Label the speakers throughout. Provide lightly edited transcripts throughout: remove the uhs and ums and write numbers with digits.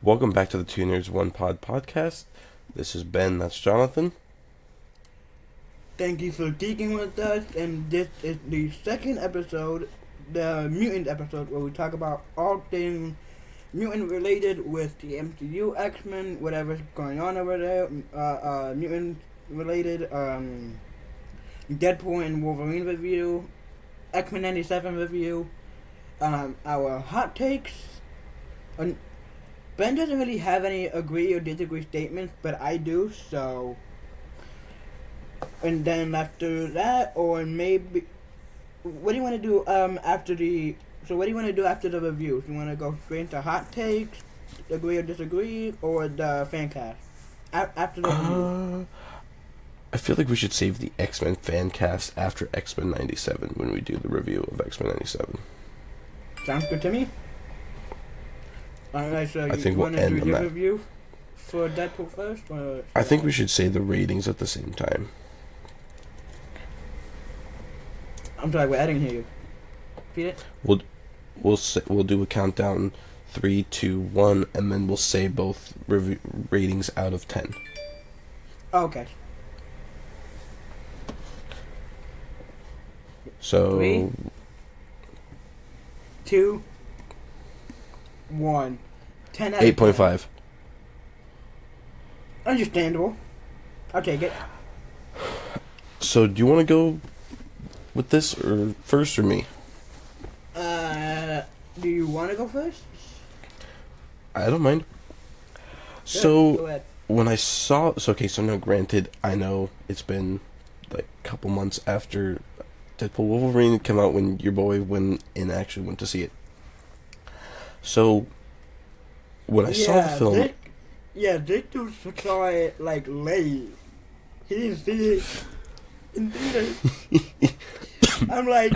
Speaker 1: Welcome back to the Two Nerds One Pod podcast. This is Ben, that's Jonathan.
Speaker 2: Thank you for geeking with us, and this is the second episode, the Mutant episode, where we talk about all things mutant related with the MCU, X-Men, whatever's going on over there, mutant related, Deadpool and Wolverine review, X-Men 97 review, our hot takes. Ben doesn't really have any agree or disagree statements, but I do, so... And then after that, or maybe... What do you want to do after the... So what do you want to do after the reviews? You want to go straight into hot takes, agree or disagree, or the fan cast? After the review.
Speaker 1: I feel like we should save the X-Men fan cast after X-Men 97 when we do the review of X-Men 97.
Speaker 2: Sounds good to me. Alright, so
Speaker 1: I think
Speaker 2: you
Speaker 1: we'll
Speaker 2: want to
Speaker 1: end
Speaker 2: do
Speaker 1: on
Speaker 2: your
Speaker 1: that.
Speaker 2: review for Deadpool first? Or
Speaker 1: I think we should say the ratings at the same time.
Speaker 2: I'm sorry, we're adding here. Repeat it?
Speaker 1: We'll do a countdown 3, 2, 1, and then we'll say both ratings out of 10.
Speaker 2: Oh, okay.
Speaker 1: So
Speaker 2: 3, 2, 1. 10 out of 10.
Speaker 1: 8.5.
Speaker 2: Understandable. I'll take it.
Speaker 1: So do you want to go with this or first or me?
Speaker 2: Do you want to go first?
Speaker 1: I don't mind.
Speaker 2: Good,
Speaker 1: So
Speaker 2: go ahead.
Speaker 1: when I saw, so now granted, I know it's been like a couple months after Deadpool Wolverine came out when your boy went to see it. So when I saw the film,
Speaker 2: Dick dude saw it like late. He didn't see it in theaters. I'm like,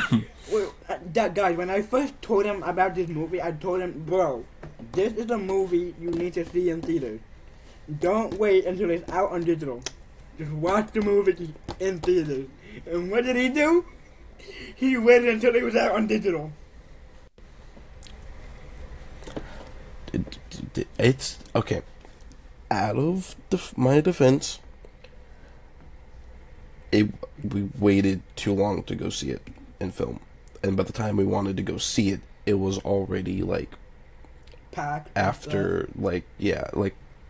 Speaker 2: guys, when I first told him about this movie, I told him, bro, this is a movie you need to see in theaters. Don't wait until it's out on digital. Just watch the movie in theaters. And what did he do? He waited until it was out on digital.
Speaker 1: it's okay. Out of my defense, we waited too long to go see it in film, and by the time we wanted to go see it, it was already like
Speaker 2: Packed.
Speaker 1: after like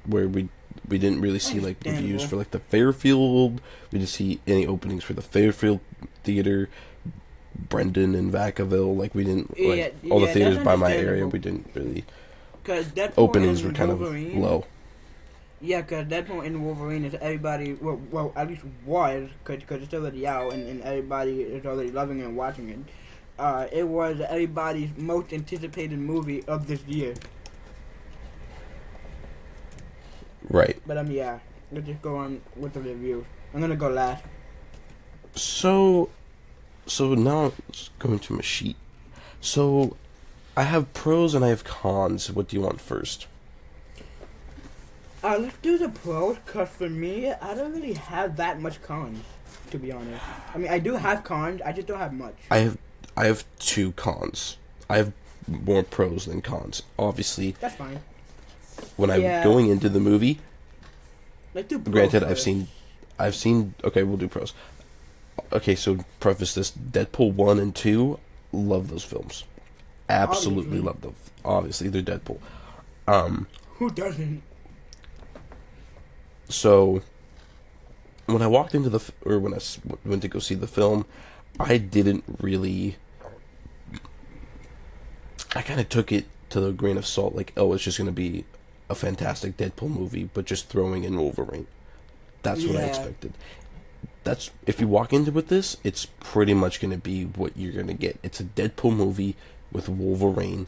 Speaker 1: where we didn't really see like reviews
Speaker 2: Understandable.
Speaker 1: for like the Fairfield. We didn't see any openings for the Fairfield theater, Brendan and Vacaville. Like we didn't all the
Speaker 2: yeah,
Speaker 1: theaters
Speaker 2: that's
Speaker 1: by my area.
Speaker 2: understandable.
Speaker 1: We didn't really.
Speaker 2: Cause Deadpool
Speaker 1: Openings
Speaker 2: and
Speaker 1: were kind
Speaker 2: Wolverine,
Speaker 1: of low.
Speaker 2: Yeah, because Deadpool and Wolverine is everybody, well at least was, because it's already out, and everybody is already loving it and watching it. It was everybody's most anticipated movie of this year.
Speaker 1: Right.
Speaker 2: But yeah, let's just go on with the review. I'm gonna go last.
Speaker 1: So now it's going to my sheet. So I have pros and I have cons. What do you want first?
Speaker 2: Let's do the pros, because for me, I don't really have that much cons, to be honest. I mean, I do have cons, I just don't have much.
Speaker 1: I have 2 cons. I have more pros than cons. Obviously,
Speaker 2: That's fine.
Speaker 1: when I'm
Speaker 2: Yeah.
Speaker 1: going into the movie,
Speaker 2: Let's do pros
Speaker 1: granted,
Speaker 2: first.
Speaker 1: I've seen. Okay, we'll do pros. Okay, so preface this: Deadpool 1 and 2, love those films. Absolutely
Speaker 2: Obviously.
Speaker 1: love them. Obviously, they're Deadpool.
Speaker 2: Who doesn't?
Speaker 1: So when I walked into when I went to go see the film, I didn't really. I kind of took it to the grain of salt, like, oh, it's just going to be a fantastic Deadpool movie, but just throwing in Wolverine. That's what I
Speaker 2: Yeah.
Speaker 1: expected. That's if you walk into with this, it's pretty much going to be what you're going to get. It's a Deadpool movie with Wolverine.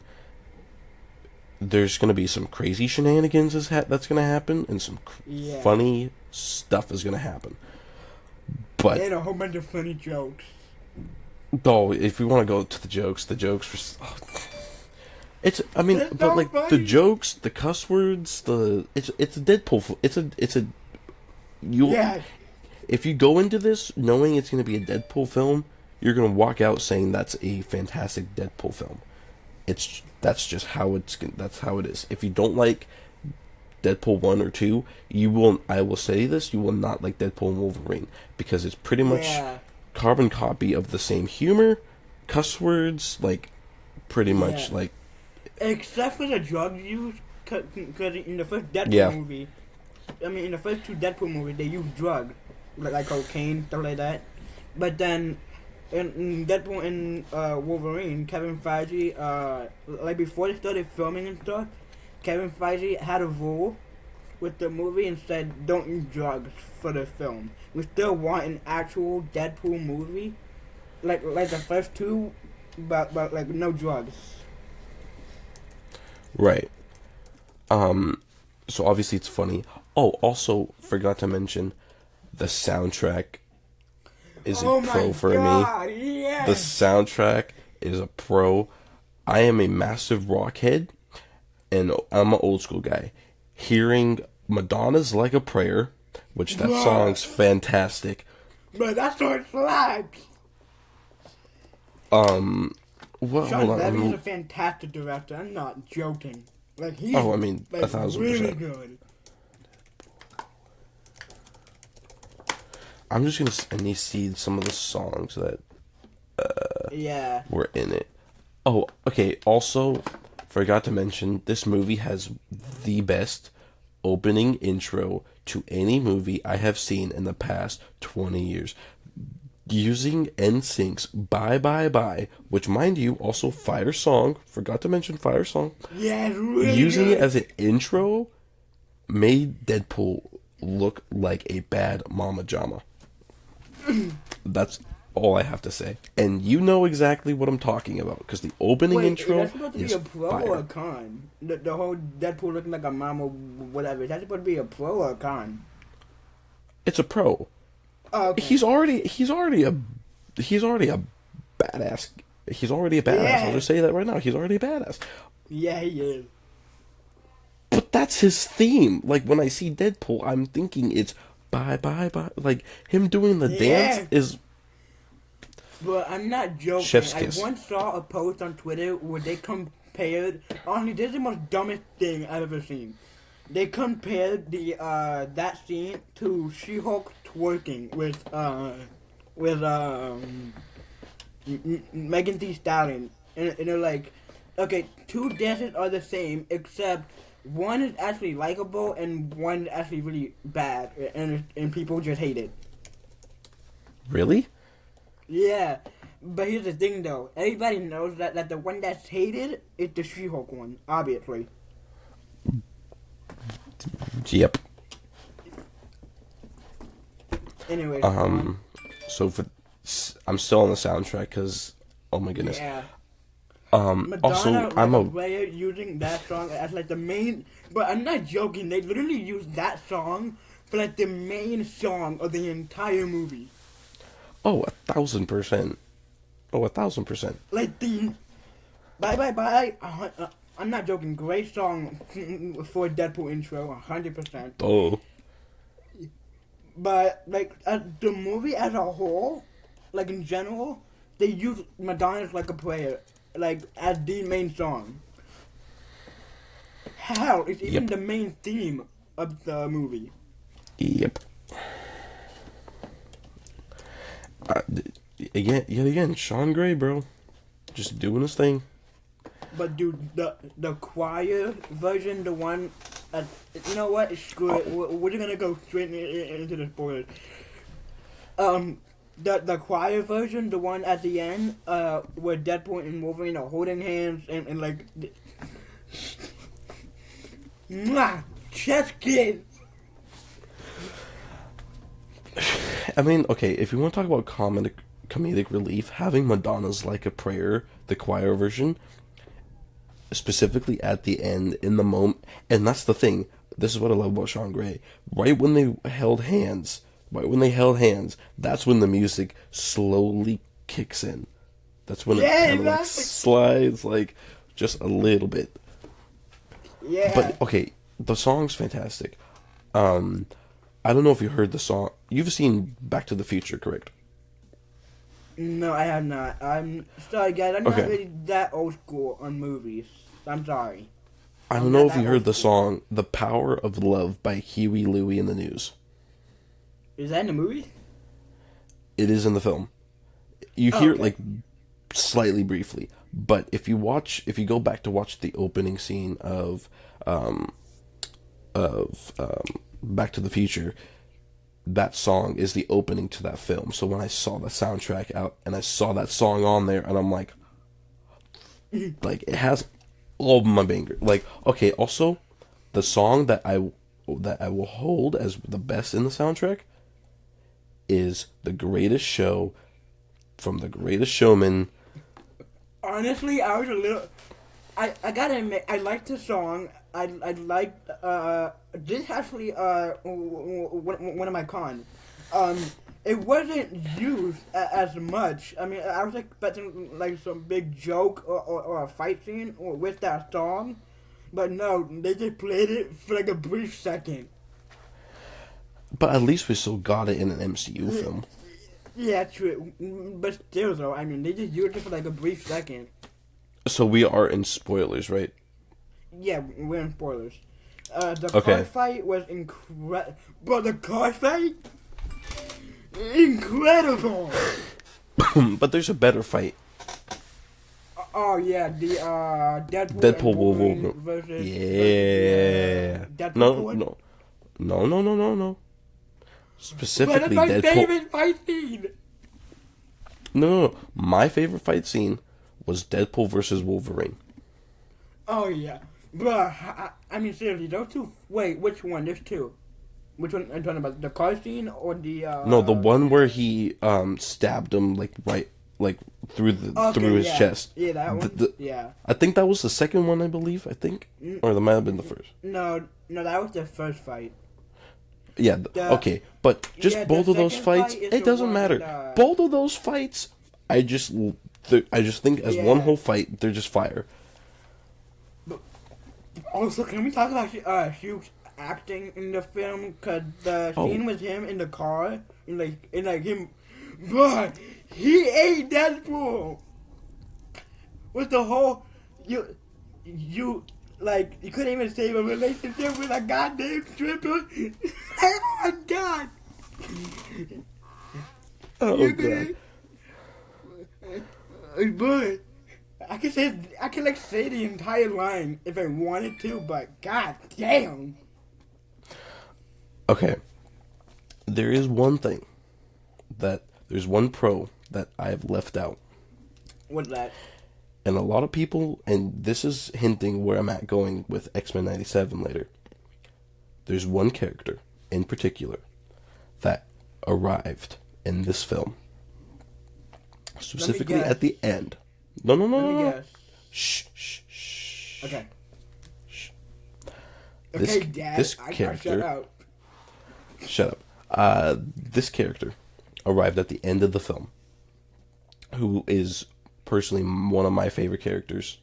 Speaker 1: There's going to be some crazy shenanigans that's going to happen, and some
Speaker 2: Yeah.
Speaker 1: funny stuff is going to happen. But
Speaker 2: And a whole bunch of funny jokes.
Speaker 1: oh, if we want to go to the jokes were. It's. I mean,
Speaker 2: That's
Speaker 1: but
Speaker 2: so
Speaker 1: like the
Speaker 2: funny.
Speaker 1: jokes, the cuss words, it's a Deadpool. It's a. You'll
Speaker 2: Yeah.
Speaker 1: if you go into this knowing it's going to be a Deadpool film, you're going to walk out saying that's a fantastic Deadpool film. That's just how that's how it is. If you don't like Deadpool 1 or 2, I will say this, you will not like Deadpool and Wolverine, because it's pretty much
Speaker 2: Yeah.
Speaker 1: carbon copy of the same humor, cuss words, like, pretty much,
Speaker 2: Yeah.
Speaker 1: like,
Speaker 2: Except for the drug use, because in the first Deadpool
Speaker 1: yeah.
Speaker 2: movie, in the first two Deadpool movies, they use drugs, like cocaine, stuff like that. But then, in Deadpool and Wolverine, Kevin Feige, like before they started filming and stuff, Kevin Feige had a rule with the movie and said, don't use drugs for the film. We still want an actual Deadpool movie, like the first two, but like no drugs.
Speaker 1: Right. So obviously it's funny. Oh, also forgot to mention, the soundtrack is a pro for me.
Speaker 2: Yes.
Speaker 1: The soundtrack is a pro. I am a massive rock head, and I'm an old school guy. Hearing Madonna's "Like a Prayer," which that
Speaker 2: Bruh.
Speaker 1: song's fantastic.
Speaker 2: But that song slaps.
Speaker 1: What?
Speaker 2: Sean
Speaker 1: Hold on.
Speaker 2: Levy is a fantastic director. I'm not joking. Like he's
Speaker 1: Oh, I mean,
Speaker 2: like,
Speaker 1: 1,000%.
Speaker 2: really good.
Speaker 1: I'm just gonna. I need to see some of the songs that
Speaker 2: Yeah.
Speaker 1: were in it. Oh, okay. Also, forgot to mention, this movie has the best opening intro to any movie I have seen in the past 20 years. Using NSYNC's Bye Bye Bye, which, mind you, also Fire Song. Forgot to mention Fire Song.
Speaker 2: Yeah, it's really
Speaker 1: Using
Speaker 2: good.
Speaker 1: it as an intro made Deadpool look like a bad mama jama. That's all I have to say. And you know exactly what I'm talking about, because the opening
Speaker 2: Wait,
Speaker 1: intro
Speaker 2: is that supposed to be
Speaker 1: is
Speaker 2: a pro
Speaker 1: fire.
Speaker 2: or a con? The whole Deadpool looking like a mom or whatever. Is that supposed to be a pro or a con?
Speaker 1: It's a pro.
Speaker 2: Oh, okay.
Speaker 1: He's already a badass. He's already a badass.
Speaker 2: Yeah.
Speaker 1: I'll just say that right now. He's already a badass.
Speaker 2: Yeah, he is.
Speaker 1: But that's his theme. Like, when I see Deadpool, I'm thinking it's bye bye bye. Like, him doing the dance is.
Speaker 2: But I'm not joking.
Speaker 1: Chef's kiss.
Speaker 2: I once saw a post on Twitter where they compared. Honestly, this is the most dumbest thing I've ever seen. They compared the that scene to She-Hulk twerking with Megan Thee Stallion, and they're like, okay, two dances are the same except one is actually likable and one is actually really bad, and people just hate it.
Speaker 1: Really?
Speaker 2: Yeah, but here's the thing though. Everybody knows that the one that's hated is the She-Hulk one, obviously.
Speaker 1: Yep.
Speaker 2: Anyway.
Speaker 1: So I'm still on the soundtrack because, oh my goodness.
Speaker 2: Yeah.
Speaker 1: Also,
Speaker 2: Madonna,
Speaker 1: I'm a.
Speaker 2: player using that song as like the main, but I'm not joking. They literally used that song for like the main song of the entire movie.
Speaker 1: Oh, 1,000%. Oh, 1,000%.
Speaker 2: Like the bye bye bye. I'm not joking. Great song for a Deadpool intro, 100%.
Speaker 1: Oh.
Speaker 2: But like the movie as a whole, like in general, they use Madonna's "Like a Prayer" like as the main song. Hell, it's even
Speaker 1: Yep.
Speaker 2: the main theme of the movie.
Speaker 1: Yep. Yet again, Sean Gray, bro, just doing his thing.
Speaker 2: But dude, the choir version, the one, you know what? Screw it. We're gonna go straight into the spoilers. The choir version, the one at the end, where Deadpool and Wolverine are holding hands and like, mwah, chest kiss.
Speaker 1: I mean, okay, if you want to talk about comedic relief, having Madonna's "Like a Prayer," the choir version, specifically at the end, in the moment, and that's the thing. This is what I love about Sean Gray. Right when they held hands, that's when the music slowly kicks in. That's when it kind of like slides, like, just a little bit.
Speaker 2: Yeah.
Speaker 1: But okay, the song's fantastic. I don't know if you heard the song. You've seen Back to the Future, correct?
Speaker 2: No, I have not. I'm sorry, guys. I'm
Speaker 1: Okay.
Speaker 2: not really that old school on movies. I'm sorry.
Speaker 1: I don't know if you heard the song "The Power of Love" by Huey Louie and the News.
Speaker 2: Is that in the movie?
Speaker 1: It is in the film. You hear it like slightly briefly, but if you go back to watch the opening scene of Back to the Future, that song is the opening to that film. So when I saw the soundtrack out and I saw that song on there, and I'm like it has all of my banger. Like, okay, also the song that I will hold as the best in the soundtrack is "The Greatest Show" from The Greatest Showman.
Speaker 2: Honestly, I was a little. I gotta admit, I liked the song. I liked this actually one of my cons. It wasn't used as much. I mean, I was expecting like some big joke or a fight scene with that song, but no, they just played it for like a brief second.
Speaker 1: But at least we still got it in an MCU film.
Speaker 2: Yeah, true. But still, though, I mean, they just used it for like a brief second.
Speaker 1: So we are in spoilers, right?
Speaker 2: Yeah, we're in spoilers. The car fight was incredible. But the car fight? Incredible!
Speaker 1: But there's a better fight.
Speaker 2: Oh, yeah, the
Speaker 1: Deadpool Wolverine
Speaker 2: versus...
Speaker 1: Yeah.
Speaker 2: Deadpool
Speaker 1: No. Specifically,
Speaker 2: but it's my
Speaker 1: Deadpool.
Speaker 2: favorite fight scene!
Speaker 1: No. My favorite fight scene was Deadpool versus Wolverine.
Speaker 2: Oh, yeah. Bruh, I mean, seriously, those two... Wait, which one? There's two. Which one are you talking about? The car scene or the...
Speaker 1: No, the one where he stabbed him, through his chest.
Speaker 2: Yeah, that one. Yeah.
Speaker 1: I think that was the second one, I believe. Or that might have been the first.
Speaker 2: No, that was the first fight.
Speaker 1: Yeah, okay. But just both of those fights, it doesn't matter. Both of those fights, I just think as one whole fight, they're just fire.
Speaker 2: But also, can we talk about Hugh's acting in the film? Cause the scene with him in the car, and like him, bro, he ate Deadpool. With the whole you couldn't even save a relationship with a goddamn stripper. Oh my god.
Speaker 1: Oh god.
Speaker 2: But I can say the entire line if I wanted to, but god damn.
Speaker 1: Okay. There's one pro that I've left out.
Speaker 2: What's that?
Speaker 1: And a lot of people, and this is hinting where I'm at going with X-Men 97 later. There's one character in particular that arrived in this film. Specifically at the end. No.
Speaker 2: Let me guess.
Speaker 1: Shh.
Speaker 2: Okay.
Speaker 1: Shh.
Speaker 2: Okay, Dad.
Speaker 1: This character.
Speaker 2: Shut
Speaker 1: up. This character arrived at the end of the film, who is personally one of my favorite characters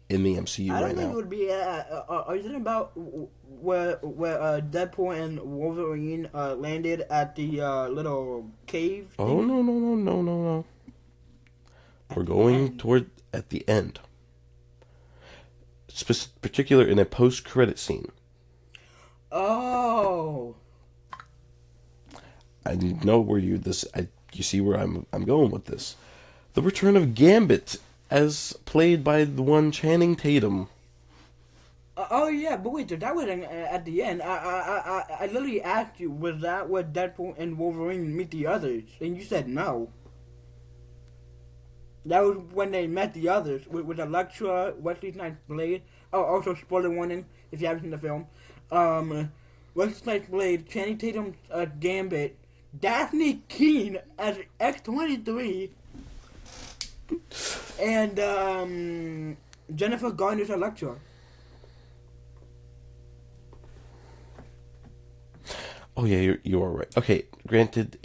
Speaker 1: in the MCU right now. I don't think
Speaker 2: it would be. Are you talking about where Deadpool and Wolverine landed at the little cave thing?
Speaker 1: Oh no! We're going toward at the end. Particular in a post-credit scene.
Speaker 2: Oh.
Speaker 1: I know where you see where I'm going with this. The return of Gambit, as played by the one Channing Tatum.
Speaker 2: Oh yeah, but wait, that was at the end. I literally asked you, was that where Deadpool and Wolverine meet the others, and you said no. That was when they met the others with Elektra, Wesley Snipes' Blade. Oh, also spoiler warning if you haven't seen the film. Wesley Snipes' Blade, Channing Tatum's Gambit, Daphne Keane as X-23. And Jennifer Garner's Elektra.
Speaker 1: Oh yeah, you are right. Okay, granted,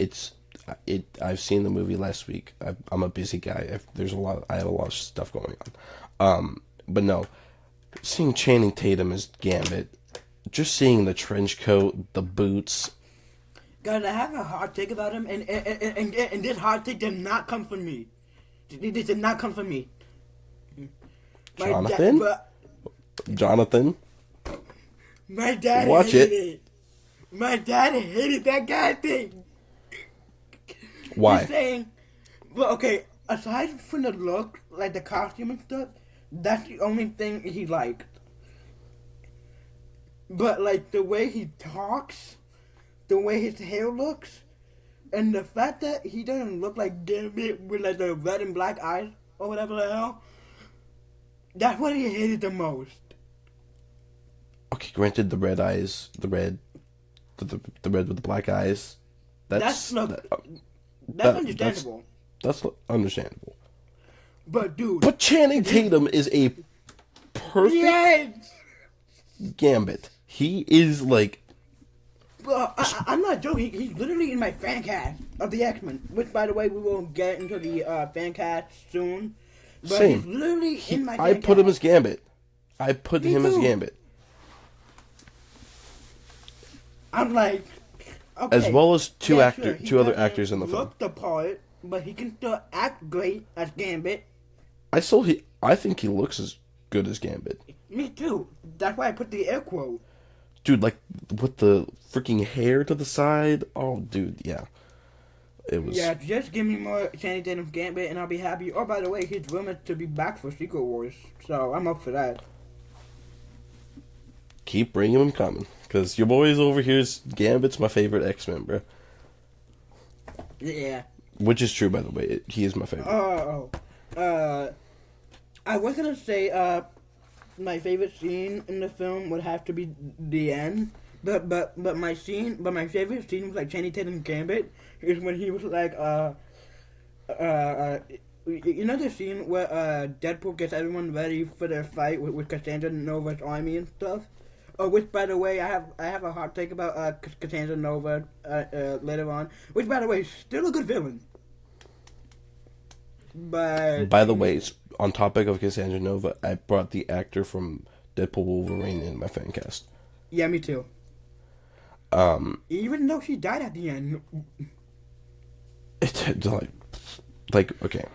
Speaker 1: I've seen the movie last week. I'm a busy guy. I have a lot of stuff going on. But no, seeing Channing Tatum as Gambit, just seeing the trench coat, the boots.
Speaker 2: Guys, I have a hot take about him, and this hot take did not come from me. This did not come from me.
Speaker 1: Jonathan? Jonathan?
Speaker 2: My dad
Speaker 1: Watch
Speaker 2: hated
Speaker 1: it.
Speaker 2: it. My dad hated that guy thing.
Speaker 1: Why?
Speaker 2: He's saying, well, okay, aside from the look, like the costume and stuff, that's the only thing he liked. But, like, the way he talks, the way his hair looks, and the fact that he doesn't look like Gambit with, like, the red and black eyes, or whatever the hell, that's what he hated the most.
Speaker 1: Okay, granted, the red eyes, the red with the black eyes.
Speaker 2: That's
Speaker 1: That's
Speaker 2: understandable.
Speaker 1: That's understandable.
Speaker 2: But, dude.
Speaker 1: But Channing Tatum is a perfect
Speaker 2: Yes!
Speaker 1: Gambit. He is like.
Speaker 2: Well, I'm not joking. He's literally in my fan cast of the X-Men. Which, by the way, we will get into the fan cast soon. But
Speaker 1: Same.
Speaker 2: he's literally in my fan
Speaker 1: I put him
Speaker 2: cast.
Speaker 1: as Gambit. I put
Speaker 2: Me
Speaker 1: him as
Speaker 2: too.
Speaker 1: Gambit.
Speaker 2: I'm like, okay.
Speaker 1: As well as two
Speaker 2: yeah, sure, he
Speaker 1: other
Speaker 2: doesn't
Speaker 1: actors in the film.
Speaker 2: look the part, but he can still act great as Gambit.
Speaker 1: I think he looks as good as Gambit.
Speaker 2: Me too. That's why I put the air quote.
Speaker 1: Dude, like with the freaking hair to the side. Oh, dude, yeah. It was.
Speaker 2: Yeah, just give me more Channing Tatum Gambit and I'll be happy. Oh, by the way, he's rumored to be back for Secret Wars, so I'm up for that.
Speaker 1: Keep bringing him coming. Because your boys over here's Gambit's my favorite X-Men, bro.
Speaker 2: Yeah.
Speaker 1: Which is true, by the way. He is my favorite.
Speaker 2: I was gonna say, my favorite scene in the film would have to be the end. But my favorite scene was like Channing Tatum Gambit is when he was like, you know the scene where Deadpool gets everyone ready for their fight with Cassandra Nova's army and stuff. Oh, which, by the way, I have a hot take about Cassandra Nova later on. Which, by the way, is still a good villain. But
Speaker 1: By the way, on topic of Cassandra Nova, I brought the actor from Deadpool Wolverine in my fan cast.
Speaker 2: Yeah, me too. Even though she died at the end.
Speaker 1: It's like okay.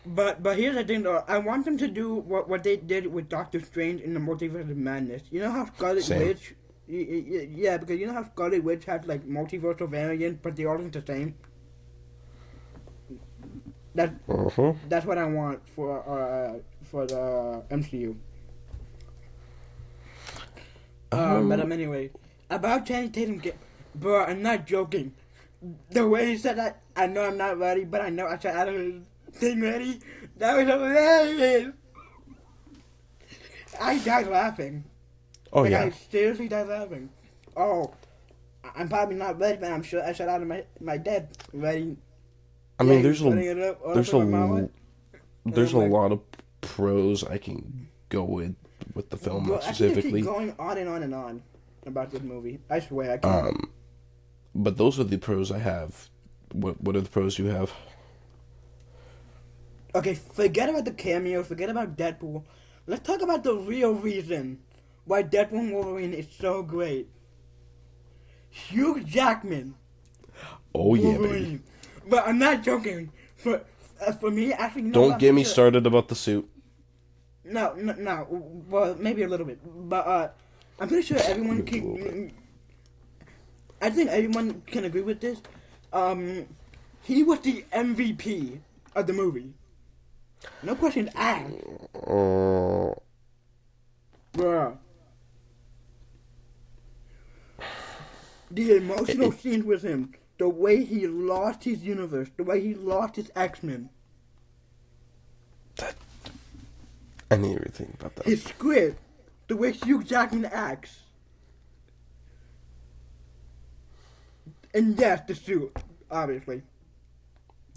Speaker 2: But here's the thing though, I want them to do what they did with Doctor Strange in the Multiverse of Madness. You know how Scarlet Witch, yeah, because you know how Scarlet Witch has like multiversal variants, but they all look the same. That's what I want for the MCU. But anyway, about Channing Tatum, bro, I'm not joking. The way he said that, I know I'm not ready, but I know I should add a thing ready. That was hilarious. I died laughing.
Speaker 1: Oh
Speaker 2: like,
Speaker 1: yeah.
Speaker 2: I seriously died laughing. Oh, I'm probably not ready, but I'm sure I should out of my dad ready.
Speaker 1: I mean,
Speaker 2: Yeah,
Speaker 1: there's
Speaker 2: there's
Speaker 1: a lot of pros I can go with the film
Speaker 2: Bro,
Speaker 1: specifically.
Speaker 2: I keep going on and on and on about this movie. I swear I can't.
Speaker 1: But those are the pros I have. What are the pros you have?
Speaker 2: Okay, forget about the cameo. Forget about Deadpool. Let's talk about the real reason why Deadpool and Wolverine is so great. Hugh Jackman.
Speaker 1: Oh yeah,
Speaker 2: Wolverine.
Speaker 1: baby.
Speaker 2: But I'm not joking. For me, actually, no.
Speaker 1: Don't get me started about the suit.
Speaker 2: No. Well, maybe a little bit, but I'm pretty sure everyone can. I think everyone can agree with this. He was the MVP of the movie. No questions asked. Bruh. The emotional scenes with him, the way he lost his universe, the way he lost his X-Men.
Speaker 1: I need to think about that.
Speaker 2: His script, the way Hugh Jackman acts. And yes, the suit, obviously.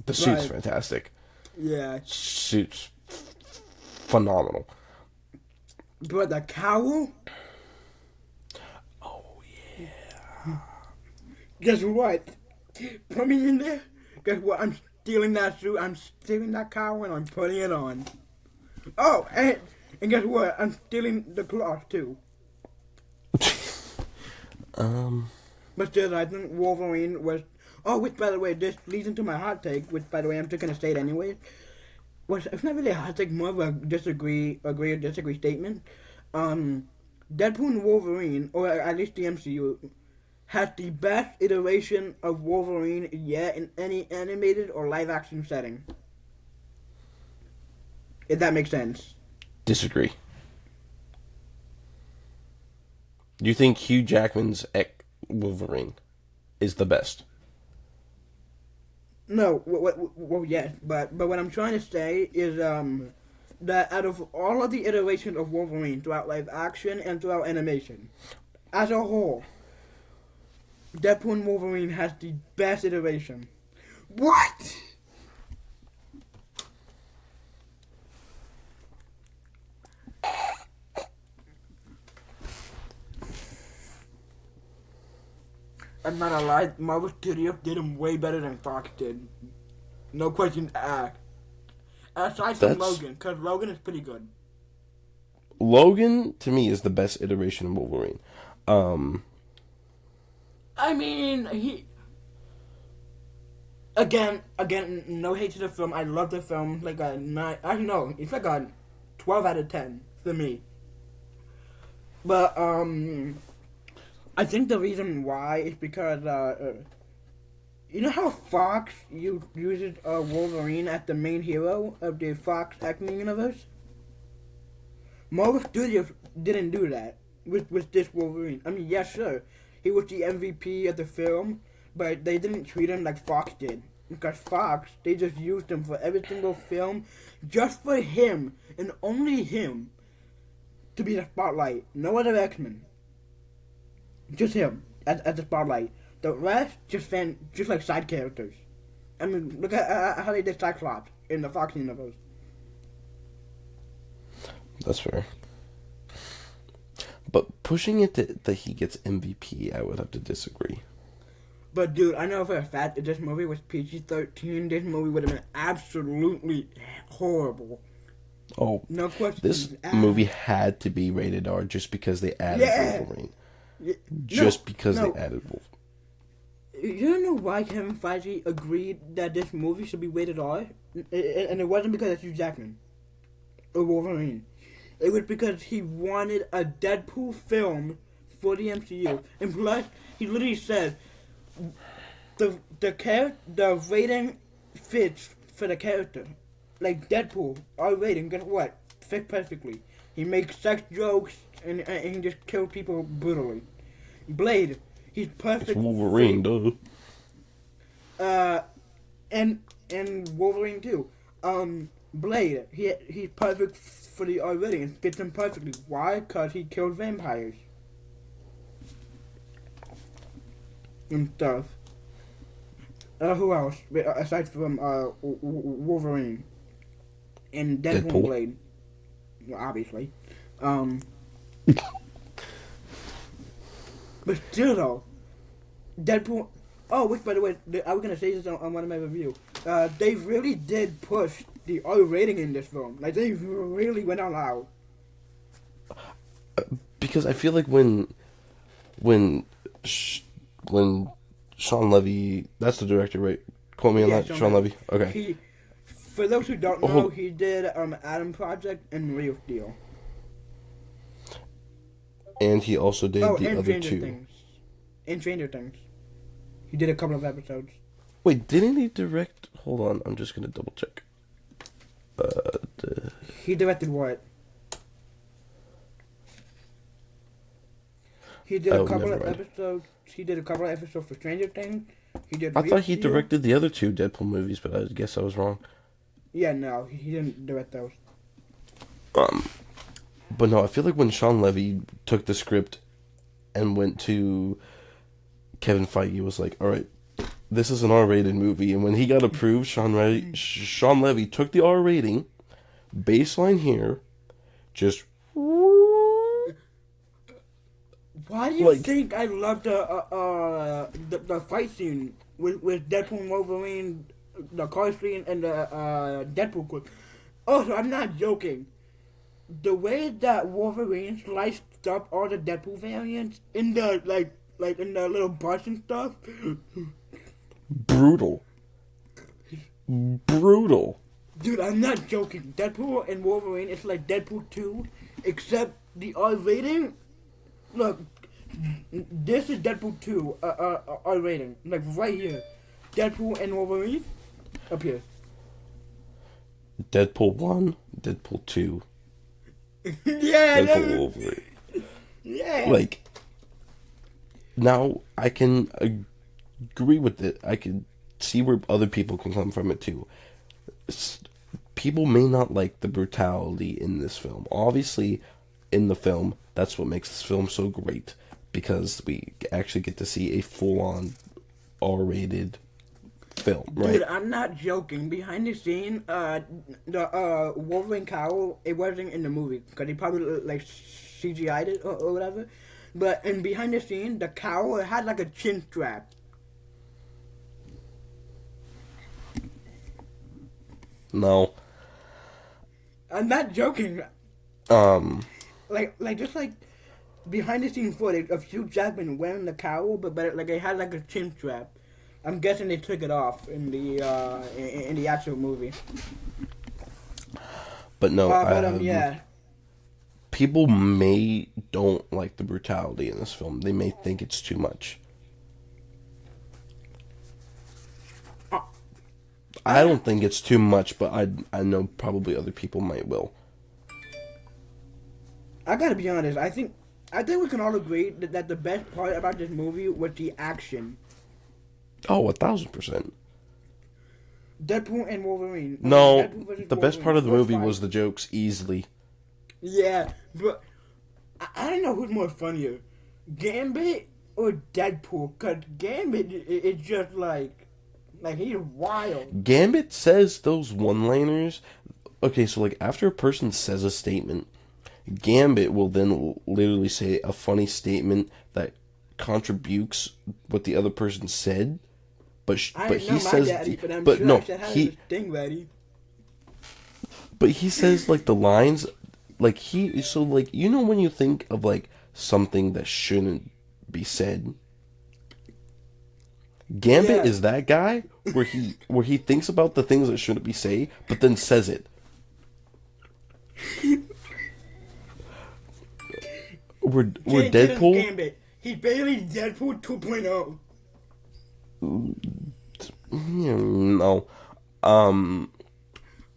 Speaker 1: The suit's
Speaker 2: Right.
Speaker 1: fantastic.
Speaker 2: Yeah.
Speaker 1: Suit's phenomenal.
Speaker 2: But the cowl?
Speaker 1: Oh yeah.
Speaker 2: Guess what? Put me in there. Guess what? I'm stealing that suit. I'm stealing that cowl and I'm putting it on. Oh, and guess what? I'm stealing the cloth too. But still, I think Wolverine was. Oh, which by the way, this leads into my hot take. Which by the way, I'm just gonna say it anyway. It's not really a hot take, more of a agree or disagree statement. Deadpool and Wolverine, or at least the MCU, has the best iteration of Wolverine yet in any animated or live action setting. If that makes sense.
Speaker 1: Disagree. Do you think Hugh Jackman's Wolverine is the best?
Speaker 2: No, well, yes, but what I'm trying to say is that out of all of the iterations of Wolverine throughout live action and throughout animation, as a whole, Deadpool and Wolverine has the best iteration. What? I'm not gonna lie, Marvel Studios did him way better than Fox did. No questions asked. Aside from Logan, because Logan is pretty good.
Speaker 1: Logan, to me, is the best iteration of Wolverine.
Speaker 2: I mean, he... Again, no hate to the film. I love the film. Like a 9... I know, it's like a 12 out of 10 for me. But, I think the reason why is because, you know how Fox uses Wolverine as the main hero of the Fox X-Men universe? Marvel Studios didn't do that with this Wolverine. I mean, yeah, sure, he was the MVP of the film, but they didn't treat him like Fox did. Because Fox, they just used him for every single film, just for him, and only him, to be the spotlight. No other X-Men. Just him, at the spotlight. The rest, just like side characters. I mean, look at how they did Cyclops in the Fox universe.
Speaker 1: That's fair. But pushing it that he gets MVP, I would have to disagree.
Speaker 2: But dude, I know for a fact that this movie was PG-13, this movie would have been absolutely horrible.
Speaker 1: Oh,
Speaker 2: no question.
Speaker 1: This movie had to be rated R just because they added Wolverine. Just because they added Wolverine.
Speaker 2: You don't know why Kevin Feige agreed that this movie should be rated R? And it wasn't because of Hugh Jackman or Wolverine. It was because he wanted a Deadpool film for the MCU. And plus, he literally said the rating fits for the character. Like Deadpool, R rating, guess what? Fit perfectly. He makes sex jokes and he just kills people brutally. Blade, he's perfect.
Speaker 1: It's Wolverine,
Speaker 2: duh. And Wolverine too. Blade, he's perfect for the R rating and fits him perfectly. Why? Because he kills vampires and stuff. Who else? Aside from Wolverine and Deadpool and Blade, well, obviously. But still, though, Deadpool. Oh, which by the way, I was gonna say this on one of my reviews. They really did push the R rating in this film. Like they really went all out.
Speaker 1: Because I feel like when Sean Levy, that's the director, right? Quote me on that, Sean Levy. Okay.
Speaker 2: For those who don't know, he did Adam Project and Real Steel.
Speaker 1: And he also did the other
Speaker 2: Stranger
Speaker 1: two.
Speaker 2: Things. And Stranger Things. He did a couple of episodes.
Speaker 1: Wait, didn't he direct? Hold on, I'm just gonna double check.
Speaker 2: He directed what? He did a couple of episodes. He did a couple of episodes for Stranger Things.
Speaker 1: I thought he directed the other two Deadpool movies, but I guess I was wrong.
Speaker 2: Yeah, no, he didn't direct those.
Speaker 1: But no, I feel like when Sean Levy took the script and went to Kevin Feige, was like, all right, this is an R-rated movie. And when he got approved, Sean Levy took the R rating, baseline here, just...
Speaker 2: Why do you think I loved the fight scene with Deadpool and Wolverine, the car scene, and the Deadpool clip? Also, I'm not joking. The way that Wolverine sliced up all the Deadpool variants in the like in the little bus and stuff.
Speaker 1: Brutal.
Speaker 2: Dude, I'm not joking. Deadpool and Wolverine is like Deadpool 2, except the R rating Look, this is Deadpool 2, R rating. Like, right here. Deadpool and Wolverine, up here.
Speaker 1: Deadpool 1, Deadpool 2,
Speaker 2: Yeah,
Speaker 1: Deadpool Wolverine.
Speaker 2: yeah.
Speaker 1: Like, now I can agree with it. I can see where other people can come from it too. People may not like the brutality in this film. Obviously, in the film, that's what makes this film so great, because we actually get to see a full-on R-rated film, right?
Speaker 2: Dude, I'm not joking. Behind the scene, the Wolverine cowl, it wasn't in the movie because they probably like CGI'd it or whatever. But in behind the scene, the cowl, it had like a chin strap.
Speaker 1: No.
Speaker 2: I'm not joking.
Speaker 1: Um.
Speaker 2: Just like behind the scene footage of Hugh Jackman wearing the cowl, but like it had like a chin strap. I'm guessing they took it off in the actual movie.
Speaker 1: But no,
Speaker 2: Yeah.
Speaker 1: people don't like the brutality in this film. They may think it's too much. I don't think it's too much, but I know probably other people might will.
Speaker 2: I gotta be honest. I think we can all agree that the best part about this movie was the action.
Speaker 1: Oh, 1,000%.
Speaker 2: Deadpool and Wolverine.
Speaker 1: No,
Speaker 2: Deadpool versus
Speaker 1: the best
Speaker 2: Wolverine,
Speaker 1: part of the
Speaker 2: first
Speaker 1: movie
Speaker 2: fight.
Speaker 1: was the jokes, easily.
Speaker 2: Yeah, but I don't know who's more funnier, Gambit or Deadpool. Cause Gambit is just like he's wild.
Speaker 1: Gambit says those one-liners. Okay, so like after a person says a statement, Gambit will then literally say a funny statement that contributes what the other person said. But he says,
Speaker 2: daddy, but I'm
Speaker 1: but
Speaker 2: sure
Speaker 1: no,
Speaker 2: I should have
Speaker 1: he
Speaker 2: this thing ready.
Speaker 1: But he says like the lines, like you know when you think of like something that shouldn't be said. Gambit
Speaker 2: Yeah.
Speaker 1: is that guy where he thinks about the things that shouldn't be said, but then says it. We're Deadpool.
Speaker 2: Gambit. He's barely Deadpool 2.0.
Speaker 1: No.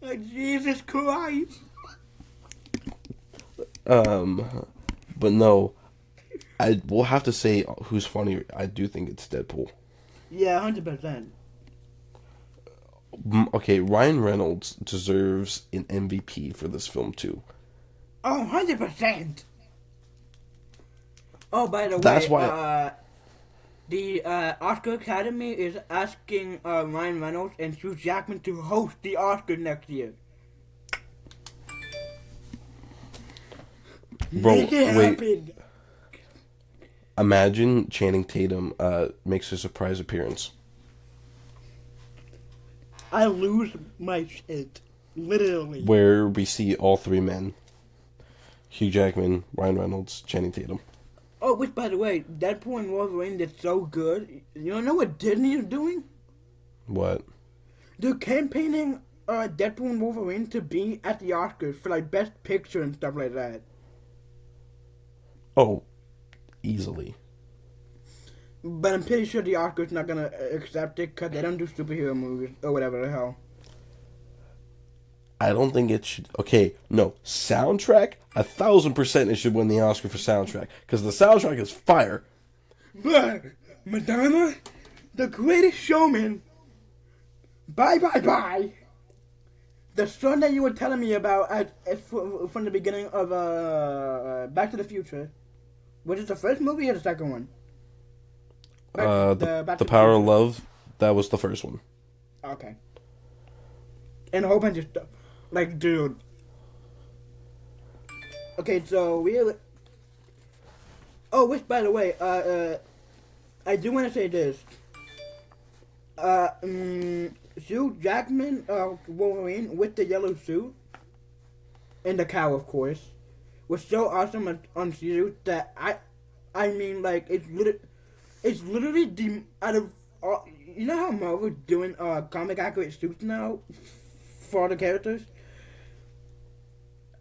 Speaker 2: Like, Jesus Christ.
Speaker 1: But no. I will have to say who's funnier. I do think it's Deadpool.
Speaker 2: Yeah, 100%.
Speaker 1: Okay, Ryan Reynolds deserves an MVP for this film too.
Speaker 2: Oh, 100%. Oh, by the
Speaker 1: That's
Speaker 2: way,
Speaker 1: why
Speaker 2: the Oscar Academy is asking Ryan Reynolds and Hugh Jackman to host the Oscars next year.
Speaker 1: Bro,
Speaker 2: Make it
Speaker 1: wait.
Speaker 2: happen.
Speaker 1: Imagine Channing Tatum makes a surprise appearance.
Speaker 2: I lose my shit. Literally.
Speaker 1: Where we see all three men. Hugh Jackman, Ryan Reynolds, Channing Tatum.
Speaker 2: Oh, which, by the way, Deadpool and Wolverine did so good. You know what Disney is doing?
Speaker 1: What?
Speaker 2: They're campaigning Deadpool and Wolverine to be at the Oscars for, like, Best Picture and stuff like that.
Speaker 1: Oh, easily.
Speaker 2: But I'm pretty sure the Oscars not gonna accept it because they don't do superhero movies or whatever the hell.
Speaker 1: I don't think it should. Okay, no. Soundtrack? 1,000% it should win the Oscar for soundtrack. Because the soundtrack is fire.
Speaker 2: But Madonna, The Greatest Showman, Bye Bye Bye, the song that you were telling me about from the beginning of Back to the Future, was it the first movie or the second one? Back
Speaker 1: The
Speaker 2: to
Speaker 1: Power of
Speaker 2: Future.
Speaker 1: Love, that was the first one.
Speaker 2: Okay. And a whole bunch of stuff. Like, dude. Okay, so we... Oh, which, by the way, I do want to say this. Hugh Jackman, Wolverine, with the yellow suit, and the cow, of course, was so awesome on suit that I mean, like, it's literally the, out of all, you know how Marvel's doing, comic accurate suits now for all the characters?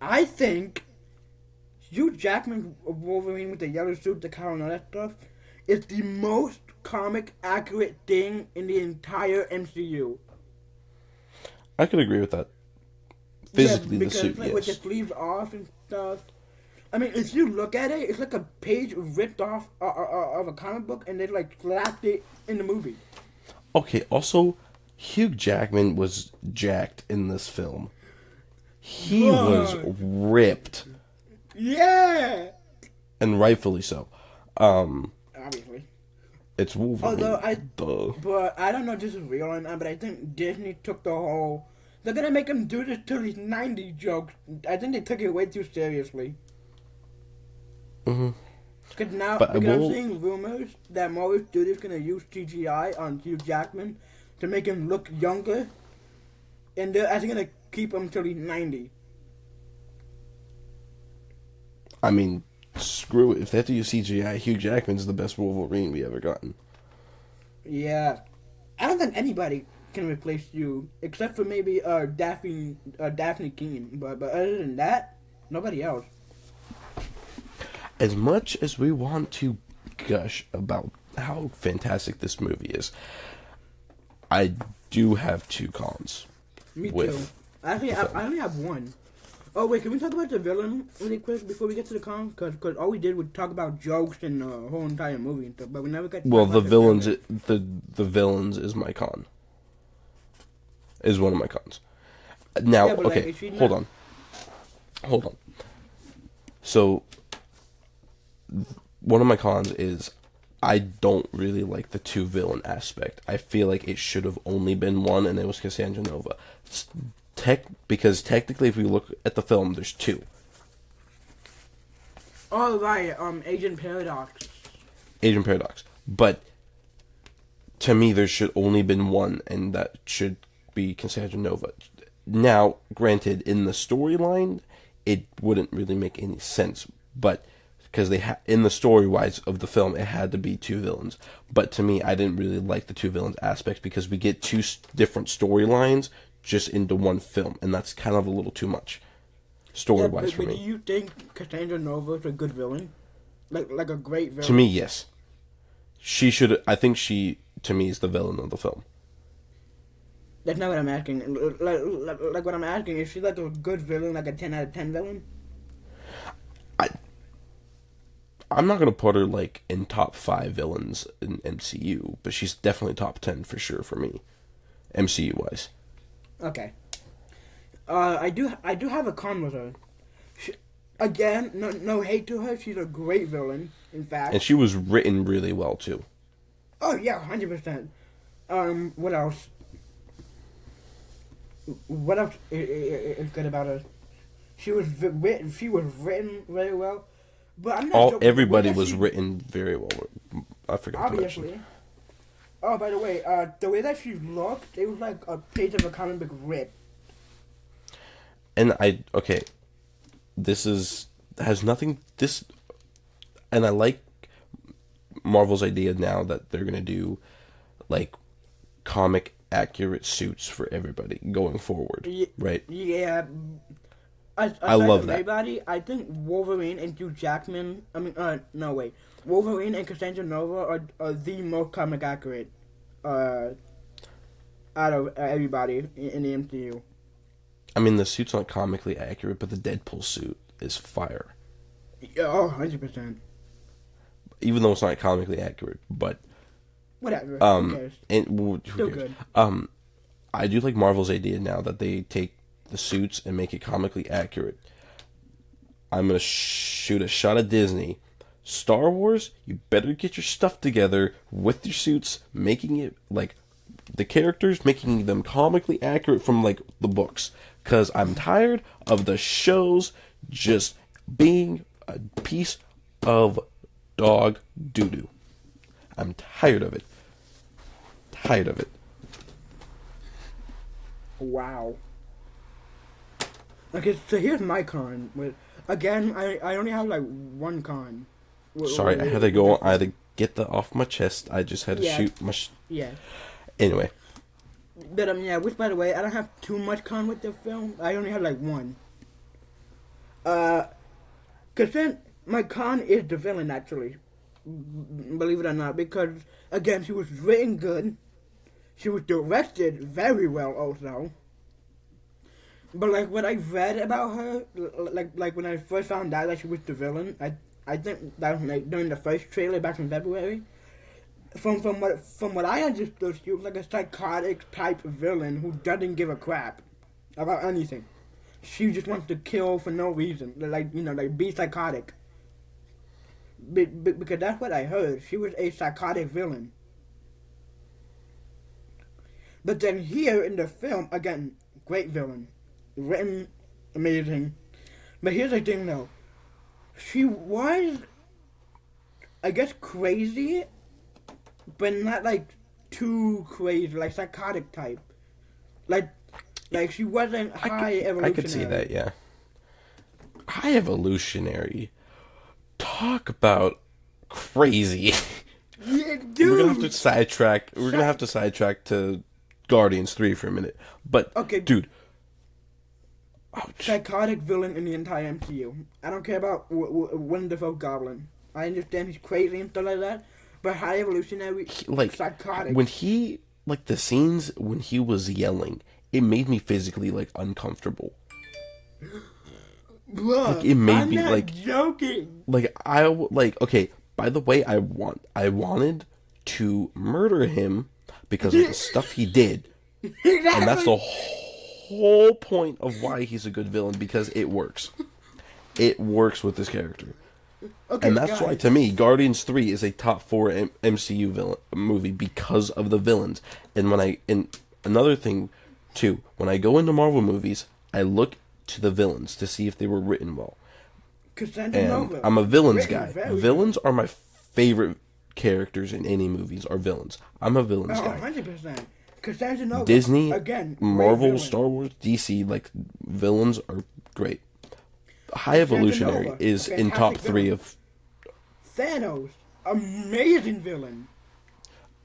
Speaker 2: I think Hugh Jackman Wolverine with the yellow suit, the cowl, and all that stuff is the most comic accurate thing in the entire MCU.
Speaker 1: I could agree with that. Physically,
Speaker 2: yeah,
Speaker 1: the suit,
Speaker 2: like,
Speaker 1: yes.
Speaker 2: with the sleeves off and stuff. I mean, if you look at it, it's like a page ripped off of a comic book, and they like slapped it in the movie.
Speaker 1: Okay, also, Hugh Jackman was jacked in this film. He was ripped.
Speaker 2: Yeah!
Speaker 1: And rightfully so.
Speaker 2: Obviously.
Speaker 1: It's Wolverine.
Speaker 2: But I don't know if this is real or not, but I think Disney took the whole, they're gonna make him do this till he's 90 joke. I think they took it way too seriously.
Speaker 1: Mm-hmm.
Speaker 2: Because I'm seeing rumors that Marvel Studios gonna use CGI on Hugh Jackman to make him look younger, and they're actually gonna keep him till he's 90.
Speaker 1: I mean, screw it. If they have to use CGI, Hugh Jackman's the best Wolverine we ever gotten.
Speaker 2: Yeah. I don't think anybody can replace you, except for maybe Daphne Keene. But other than that, nobody else.
Speaker 1: As much as we want to gush about how fantastic this movie is, I do have two cons.
Speaker 2: Me too. Actually, I only have one. Oh wait, can we talk about the villain really quick before we get to the cons? Because all we did was talk about jokes and the whole entire movie and stuff, but we never got.
Speaker 1: Well, the villains is my con. Is one of my cons. Now,
Speaker 2: yeah,
Speaker 1: okay,
Speaker 2: like,
Speaker 1: hold on. So, one of my cons is I don't really like the two villain aspect. I feel like it should have only been one, and it was Cassandra Nova. Because technically, if we look at the film, there's two.
Speaker 2: Oh right, Agent Paradox.
Speaker 1: But to me, there should only been one, and that should be Cassandra Nova. Now, granted, in the storyline, it wouldn't really make any sense, but because in the story-wise of the film, it had to be two villains. But to me, I didn't really like the two villains aspects because we get two different storylines just into one film, and that's kind of a little too much story-wise for me.
Speaker 2: Do you think Cassandra Nova is a good villain? Like a great villain?
Speaker 1: To me, yes. I think she, to me, is the villain of the film.
Speaker 2: That's not what I'm asking. Like what I'm asking, is she like a good villain, like a 10 out of 10 villain?
Speaker 1: I'm not going to put her, like, in top 5 villains in MCU, but she's definitely top 10 for sure for me, MCU-wise.
Speaker 2: Okay. I do have a con with her. Again, no hate to her. She's a great villain, in fact.
Speaker 1: And she was written really well too.
Speaker 2: Oh yeah, 100%. What else? What else is good about her? She was written very well, but I'm not.
Speaker 1: Everybody was written very well. I forgot.
Speaker 2: Obviously. Oh, by the way, the way that she looked, it was like a page of a comic book ripped.
Speaker 1: And has nothing, and I like Marvel's idea now that they're going to do, like, comic accurate suits for everybody going forward, right?
Speaker 2: Yeah.
Speaker 1: I love that.
Speaker 2: Everybody, I think Wolverine and Hugh Jackman, Wolverine and Cassandra Nova are the most comic accurate out of everybody in the MCU.
Speaker 1: I mean, the suit's not comically accurate, but the Deadpool suit is fire.
Speaker 2: Yeah, 100%.
Speaker 1: Even though it's not comically accurate, but
Speaker 2: whatever. Who cares?
Speaker 1: Who
Speaker 2: Still
Speaker 1: cares?
Speaker 2: good.
Speaker 1: I do like Marvel's idea now that they take the suits and make it comically accurate. I'm gonna shoot a shot at Disney. Star Wars, you better get your stuff together with your suits, making it like the characters, making them comically accurate from like the books. Cause I'm tired of the shows just being a piece of dog doo-doo. I'm tired of it.
Speaker 2: Wow. Okay, so here's my con. Again, I only have like one con.
Speaker 1: Sorry, I had to go. I had to get that off my chest. I just had to shoot my.
Speaker 2: Yeah.
Speaker 1: Anyway.
Speaker 2: But which by the way, I don't have too much con with the film. I only have like one. Because then my con is the villain, actually. Believe it or not. Because, again, she was written good. She was directed very well, also. But, like, what I read about her, like when I first found out that she was the villain, I think that was, like, during the first trailer back in February. From what I understood, she was like a psychotic type villain who doesn't give a crap about anything. She just wants to kill for no reason, like be psychotic. Because that's what I heard. She was a psychotic villain. But then here in the film, again, great villain, written amazing. But here's the thing, though. She was, I guess, crazy, but not like too crazy, like psychotic type. Like she wasn't high evolutionary.
Speaker 1: I could see that, yeah. High evolutionary. Talk about crazy.
Speaker 2: Yeah, dude.
Speaker 1: We're gonna have to sidetrack. We're gonna have to sidetrack to Guardians 3 for a minute. But
Speaker 2: Okay,
Speaker 1: dude. Ouch.
Speaker 2: Psychotic villain in the entire MCU. I don't care about Wonderful Goblin. I understand he's crazy and stuff like that, but high evolutionary,
Speaker 1: like
Speaker 2: psychotic.
Speaker 1: when he like the scenes when he was yelling, it made me physically like uncomfortable.
Speaker 2: Bruh,
Speaker 1: Like, it made
Speaker 2: I'm
Speaker 1: me
Speaker 2: not
Speaker 1: like
Speaker 2: joking.
Speaker 1: like okay. By the way, I wanted to murder him because of the stuff he did,
Speaker 2: Exactly.
Speaker 1: and that's the whole point of why he's a good villain, because it works. It works with this character.
Speaker 2: Okay,
Speaker 1: And that's
Speaker 2: guys.
Speaker 1: why, to me, Guardians 3 is a top 4 MCU villain movie because of the villains. And another thing, too, when I go into Marvel movies, I look to the villains to see if they were written well.
Speaker 2: Cassandra
Speaker 1: And
Speaker 2: Nova.
Speaker 1: I'm a villains
Speaker 2: Written
Speaker 1: guy.
Speaker 2: very
Speaker 1: Villains are my favorite characters in any movies, are villains. I'm a villains
Speaker 2: well.
Speaker 1: guy.
Speaker 2: 100%. Cassandra Nova.
Speaker 1: Disney,
Speaker 2: Again,
Speaker 1: Marvel,
Speaker 2: great
Speaker 1: Star Wars, DC, like, villains are great. High
Speaker 2: Cassandra
Speaker 1: Evolutionary
Speaker 2: Nova,
Speaker 1: is
Speaker 2: a
Speaker 1: in top
Speaker 2: fantastic
Speaker 1: 3
Speaker 2: villain.
Speaker 1: of...
Speaker 2: Thanos. Amazing villain.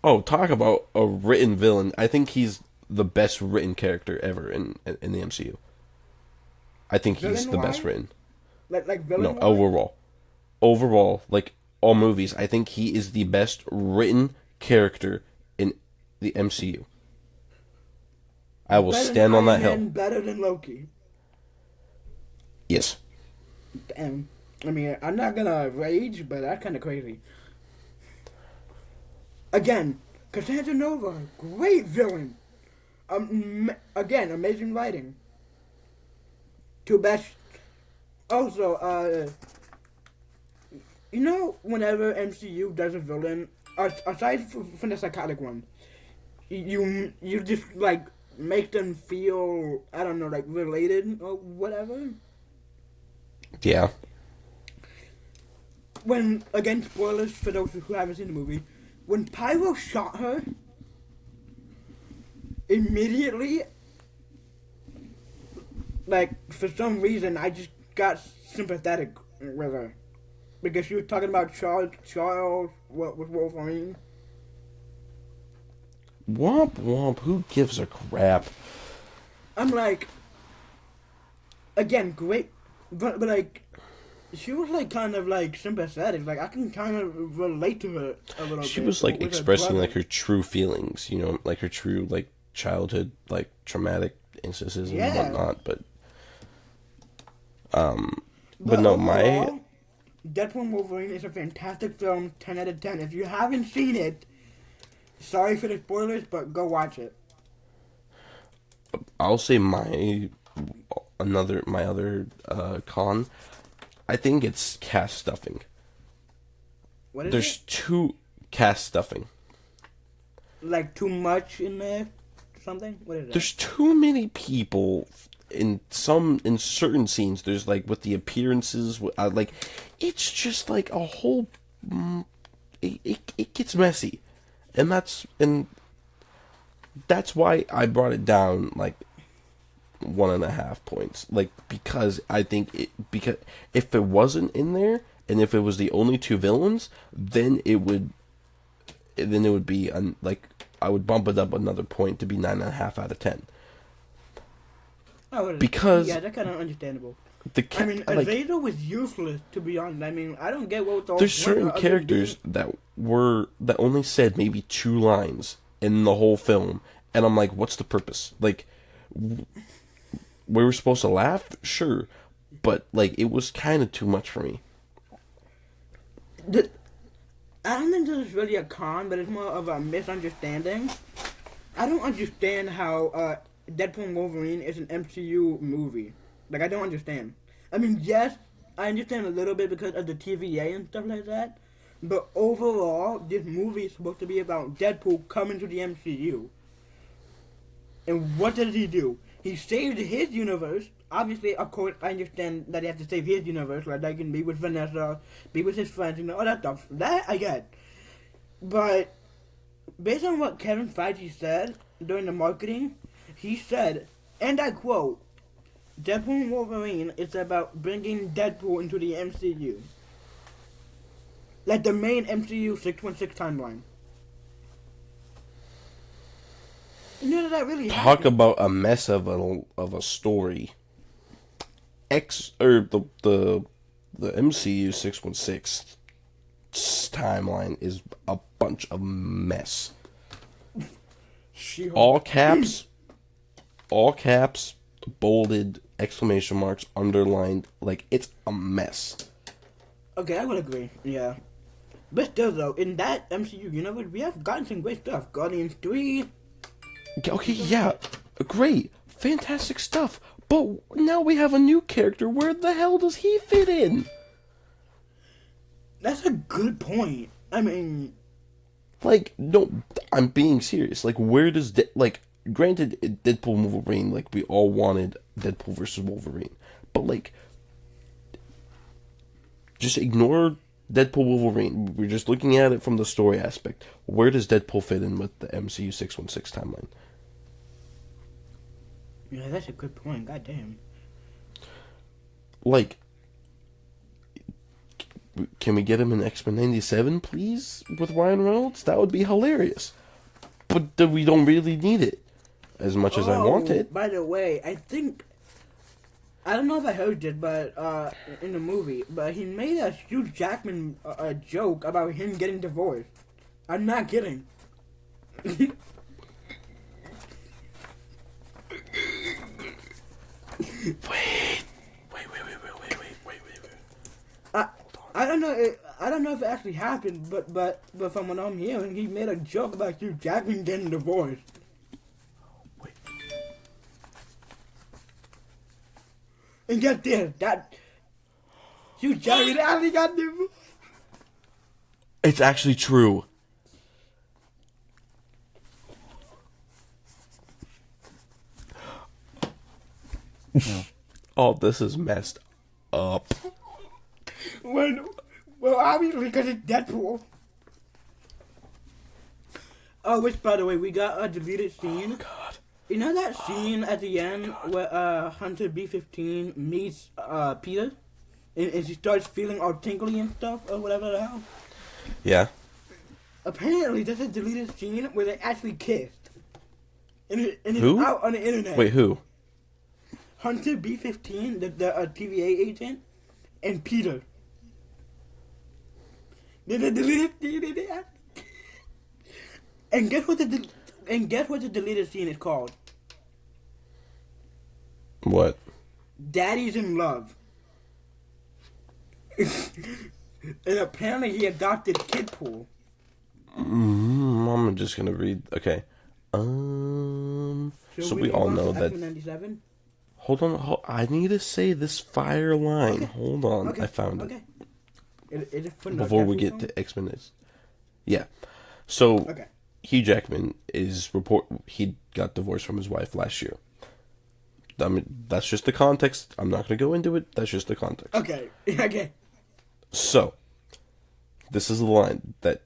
Speaker 1: Oh, talk about a written villain. I think he's the best written character ever in the MCU. I think he's the best
Speaker 2: Villain-wise?
Speaker 1: written.
Speaker 2: Like villain.
Speaker 1: No, overall, like all movies, I think he is the best written character in the MCU. I will stand on that hill.
Speaker 2: Better than Loki.
Speaker 1: Yes.
Speaker 2: Damn. I mean, I'm not gonna rage, but that's kind of crazy. Again, Cassandra Nova, great villain. Again, amazing writing. Too bad. Also, whenever MCU does a villain, aside from the psychotic one, you just like make them feel, I don't know, like related or whatever.
Speaker 1: Yeah.
Speaker 2: When, again, spoilers for those who haven't seen the movie, when Pyro shot her, immediately, like, for some reason, I just got sympathetic with her. Because she was talking about Charles with Wolverine.
Speaker 1: Womp womp, who gives a crap?
Speaker 2: I'm like, again, great, but like, she was like kind of like sympathetic. Like I can kind of relate to her a little bit.
Speaker 1: She was like
Speaker 2: with her
Speaker 1: expressing
Speaker 2: brother.
Speaker 1: like her true feelings, like her true like childhood like traumatic instances and
Speaker 2: Yeah.
Speaker 1: whatnot. But no,
Speaker 2: overall, Deadpool and Wolverine is a fantastic film, 10 out of 10. If you haven't seen it, sorry for the spoilers, but go watch it.
Speaker 1: I'll say my other con. I think it's cast stuffing.
Speaker 2: What is
Speaker 1: There's
Speaker 2: it?
Speaker 1: too cast stuffing.
Speaker 2: Like too much in there? Something? What is that?
Speaker 1: There's too many people in certain scenes. There's like with the appearances, like it's just like a whole. It gets messy, and that's why I brought it down like 1.5 points. Like because I think because if it wasn't in there and if it was the only two villains, then it would be like I would bump it up another point to be 9.5 out of 10.
Speaker 2: Oh,
Speaker 1: Because
Speaker 2: yeah, that's kind of understandable.
Speaker 1: the
Speaker 2: I mean,
Speaker 1: like
Speaker 2: Azazel was useless, to be honest. I mean, I don't get what the
Speaker 1: there's
Speaker 2: point
Speaker 1: certain
Speaker 2: of them
Speaker 1: characters that only said maybe 2 lines in the whole film, and I'm like, what's the purpose? Like, we were supposed to laugh, sure, but like it was kind of too much for me.
Speaker 2: I don't think this is really a con, but it's more of a misunderstanding. I don't understand how Deadpool and Wolverine is an MCU movie. Like, I don't understand. I mean, yes, I understand a little bit because of the TVA and stuff like that, but overall, this movie is supposed to be about Deadpool coming to the MCU. And what does he do? He saved his universe. Obviously, of course, I understand that he has to save his universe, like he can be with Vanessa, be with his friends, all that stuff. That I get. But based on what Kevin Feige said during the marketing, he said, and I quote, Deadpool and Wolverine is about bringing Deadpool into the MCU. Like the main MCU 616 timeline. You know that really
Speaker 1: Talk
Speaker 2: happened.
Speaker 1: about a mess of a story. The MCU 616 timeline is a bunch of mess. All caps, bolded, exclamation marks, underlined, like it's a mess.
Speaker 2: Okay, I would agree, yeah. But still though, in that MCU universe, we have gotten some great stuff. Guardians 3.
Speaker 1: Okay, yeah, great, fantastic stuff. But now we have a new character. Where the hell does he fit in?
Speaker 2: That's a good point. I mean,
Speaker 1: Like, no, I'm being serious. Like, where does granted, Deadpool and Wolverine, like, we all wanted Deadpool versus Wolverine, but like, just ignore Deadpool Wolverine. We're just looking at it from the story aspect. Where does Deadpool fit in with the MCU 616 timeline?
Speaker 2: yeah, that's a good point. God damn.
Speaker 1: Like, can we get him in X-Men 97, please, with Ryan Reynolds? That would be hilarious. But we don't really need it as much as I want it.
Speaker 2: By the way, I don't know if I heard it, but in the movie, but he made a Hugh Jackman a joke about him getting divorced. I'm not kidding.
Speaker 1: Wait.
Speaker 2: I don't know. I don't know if it actually happened, but from what I'm hearing, he made a joke about Hugh Jackman getting divorced.
Speaker 1: Wait.
Speaker 2: And get this, that Hugh Jackman actually got divorced.
Speaker 1: It's actually true. Oh, this is messed up.
Speaker 2: Well, obviously because it's Deadpool. Oh, which, by the way, we got a deleted scene.
Speaker 1: Oh, God.
Speaker 2: You know that scene at the end where Hunter B-15 meets Peter? And she starts feeling all tingly and stuff, or whatever the hell?
Speaker 1: Yeah.
Speaker 2: Apparently, there's a deleted scene where they actually kissed. And it's
Speaker 1: Who?
Speaker 2: out on the internet.
Speaker 1: Wait, who?
Speaker 2: Hunter B-15, the TVA agent, and Peter. There's a deleted scene. And guess what the deleted scene is called?
Speaker 1: What?
Speaker 2: Daddy's in Love. And apparently he adopted Kidpool.
Speaker 1: I'm just gonna read. Okay. So we all know that.
Speaker 2: X-Men
Speaker 1: Hold on. I need to say this fire line.
Speaker 2: Okay.
Speaker 1: Hold on.
Speaker 2: Okay.
Speaker 1: I found it.
Speaker 2: Okay. Is it from the
Speaker 1: Before we
Speaker 2: Deadpool
Speaker 1: get
Speaker 2: song?
Speaker 1: to X-Men. Yeah. So
Speaker 2: Okay.
Speaker 1: Hugh Jackman he got divorced from his wife last year. I mean, that's just the context. I'm not going to go into it. That's just the context.
Speaker 2: Okay. Okay.
Speaker 1: So, this is the line that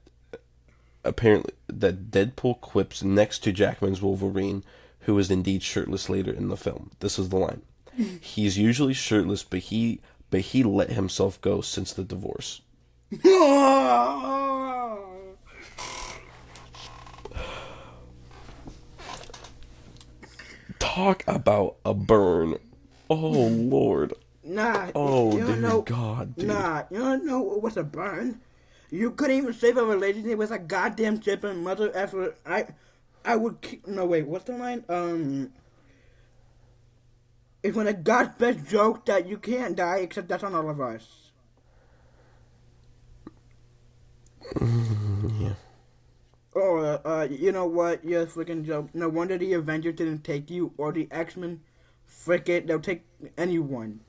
Speaker 1: apparently that Deadpool quips next to Jackman's Wolverine, who is indeed shirtless later in the film. This is the line. He's usually shirtless, but he let himself go since the divorce. Talk about a burn. Oh, Lord.
Speaker 2: Nah.
Speaker 1: Oh,
Speaker 2: you don't
Speaker 1: dear
Speaker 2: know,
Speaker 1: God, dude.
Speaker 2: Nah, you don't know what's a burn. You couldn't even save a relationship with a goddamn chip and mother effort. I would keep. No, wait, what's the line? It's when a God's best joke that you can't die, except that's on all of us.
Speaker 1: Yeah.
Speaker 2: Or, you know what? You're a freaking joke. No wonder the Avengers didn't take you, or the X-Men. Frick it, they'll take anyone.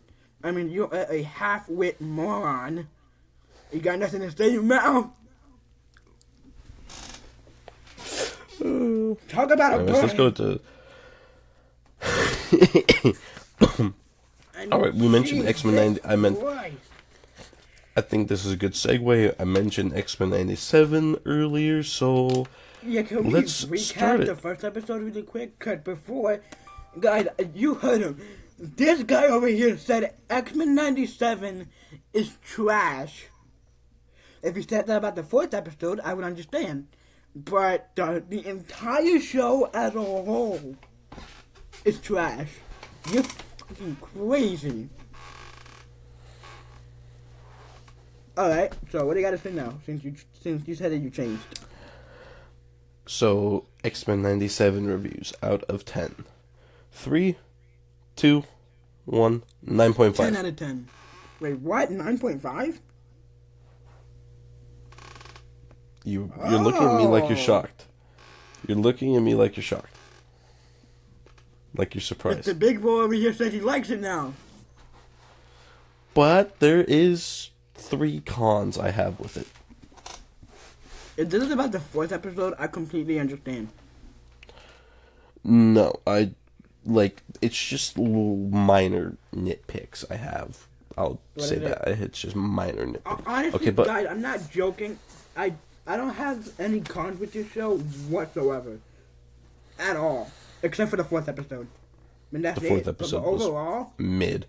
Speaker 2: I mean, you're a half-wit moron. You got nothing to say now? Talk about a
Speaker 1: Let's go to... Alright, we mentioned X-Men 90... I think this is a good segue. I mentioned X-Men 97 earlier, so...
Speaker 2: Yeah, can we
Speaker 1: let's start
Speaker 2: recap
Speaker 1: it.
Speaker 2: the first episode really quick? Because before... Guys, you heard him. This guy over here said X-Men 97 is trash. If he said that about the fourth episode, I would understand. But the entire show as a whole is trash. You're fucking crazy. Alright, so what do you gotta say now, since you said that you changed?
Speaker 1: So, X-Men 97 reviews out of 10. 3, 2, 1, 9.5.
Speaker 2: 10 out of 10. Wait, what? 9.5?
Speaker 1: You're looking at me like you're shocked. You're looking at me like you're shocked. Like you're surprised.
Speaker 2: The big boy over here says he likes it now.
Speaker 1: But there is 3 cons I have with it.
Speaker 2: If this is about the fourth episode, I completely understand.
Speaker 1: No, it's just little minor nitpicks I have. I'll say that. It's just minor nitpicks.
Speaker 2: Honestly,
Speaker 1: okay, but
Speaker 2: guys, I'm not joking. I don't have any cons with this show whatsoever. At all. Except for the fourth episode. I mean, that's
Speaker 1: the fourth
Speaker 2: it.
Speaker 1: episode
Speaker 2: but overall,
Speaker 1: was mid.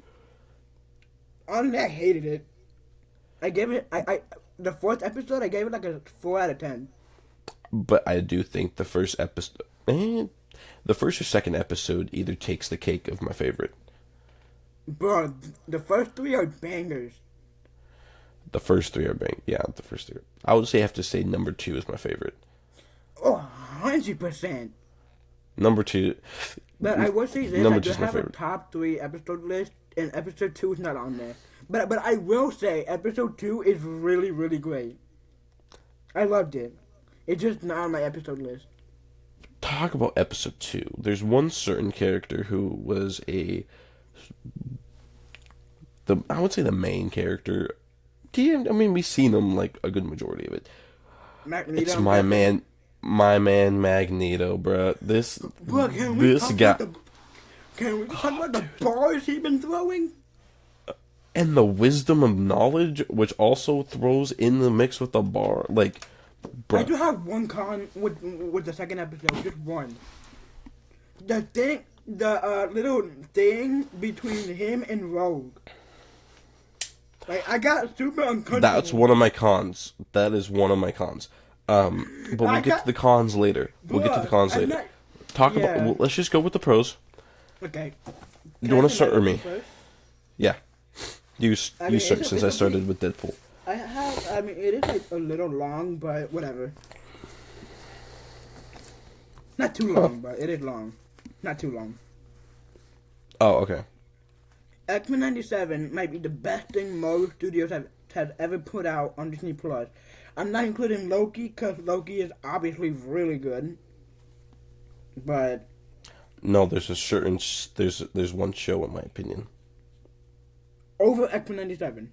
Speaker 2: Honestly, I hated it. I gave it... the fourth episode, I gave it like a 4 out of 10.
Speaker 1: But I do think the first episode... the first or second episode either takes the cake of my favorite.
Speaker 2: Bro, the first 3 are bangers.
Speaker 1: The first 3 are bang. Yeah, the first 3. I would say I have to say number 2 is my favorite.
Speaker 2: Oh, 100%.
Speaker 1: Number 2...
Speaker 2: But I will say this,
Speaker 1: number
Speaker 2: I do
Speaker 1: 2 is my
Speaker 2: have a
Speaker 1: favorite.
Speaker 2: top 3 episode list, and episode 2 is not on there. But I will say, episode 2 is really, really great. I loved it. It's just not on my episode list.
Speaker 1: Talk about episode 2. There's one certain character who was I would say the main character. I mean, we've seen him like a good majority of it.
Speaker 2: Magneto,
Speaker 1: it's my man Magneto, bruh. This
Speaker 2: Bro,
Speaker 1: can we talk about
Speaker 2: the bars he's been throwing?
Speaker 1: And the wisdom of knowledge, which also throws in the mix with the bar, like, bruh.
Speaker 2: I do have one con with the second episode, just one. The little thing between him and Rogue. Like, I got super uncomfortable.
Speaker 1: That's one of my cons. That is one of my cons. But we'll get to the cons later. Let's just go with the pros.
Speaker 2: Okay.
Speaker 1: Do you want to start or me?
Speaker 2: First?
Speaker 1: Yeah. You start since I started with Deadpool.
Speaker 2: It is like a little long, but whatever. Not too long, but it is long. Not too long.
Speaker 1: Oh, okay.
Speaker 2: X-Men 97 might be the best thing Marvel Studios has ever put out on Disney Plus. I'm not including Loki, because Loki is obviously really good. But...
Speaker 1: No, there's a certain... There's one show, in my opinion.
Speaker 2: Over X-Men 97.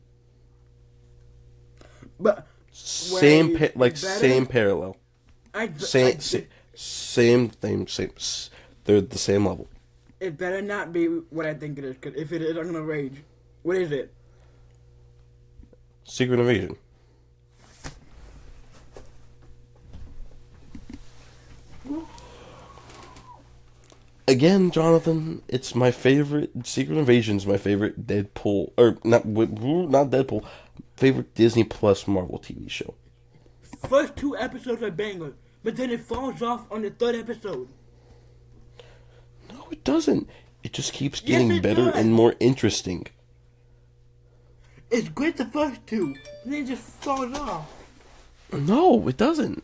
Speaker 2: But...
Speaker 1: Same parallel. Same thing. They're the same level.
Speaker 2: It better not be what I think it is, because if it is, I'm gonna rage. What is it?
Speaker 1: Secret Invasion. Again, Jonathan, it's my favorite. Secret Invasion's my favorite Deadpool, or not Deadpool. Favorite Disney Plus Marvel TV show.
Speaker 2: First 2 episodes are banger, but then it falls off on the 3rd episode.
Speaker 1: No, it doesn't. It just keeps getting
Speaker 2: it
Speaker 1: better
Speaker 2: does.
Speaker 1: and more interesting.
Speaker 2: It's great the first two, and then it just falls off.
Speaker 1: No, it doesn't.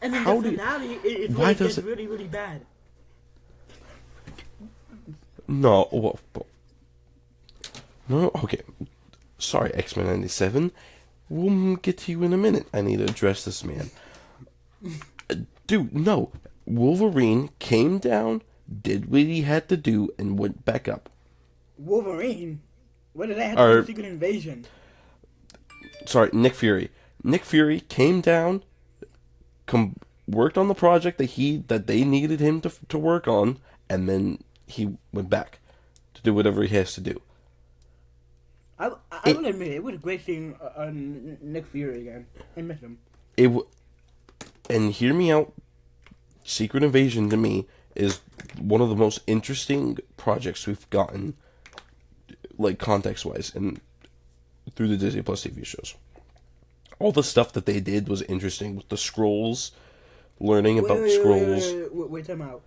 Speaker 2: And then
Speaker 1: How
Speaker 2: the
Speaker 1: do you-
Speaker 2: finale, it
Speaker 1: why
Speaker 2: really
Speaker 1: does
Speaker 2: gets
Speaker 1: it-
Speaker 2: really, really bad.
Speaker 1: No, no, okay. Sorry, X-Men 97. We'll get to you in a minute. I need to address this man. Dude, no. Wolverine came down, did what he had to do, and went back up.
Speaker 2: Wolverine? What did that have to do with Secret Invasion?
Speaker 1: Sorry, Nick Fury. Nick Fury came down, worked on the project that they needed him to work on, and then he went back to do whatever he has to do.
Speaker 2: I will admit, it was great seeing Nick Fury again. I miss him.
Speaker 1: And hear me out, Secret Invasion to me is one of the most interesting projects we've gotten, like context-wise, and through the Disney Plus TV shows. All the stuff that they did was interesting with the Skrulls, learning about Skrulls.
Speaker 2: Wait, time out.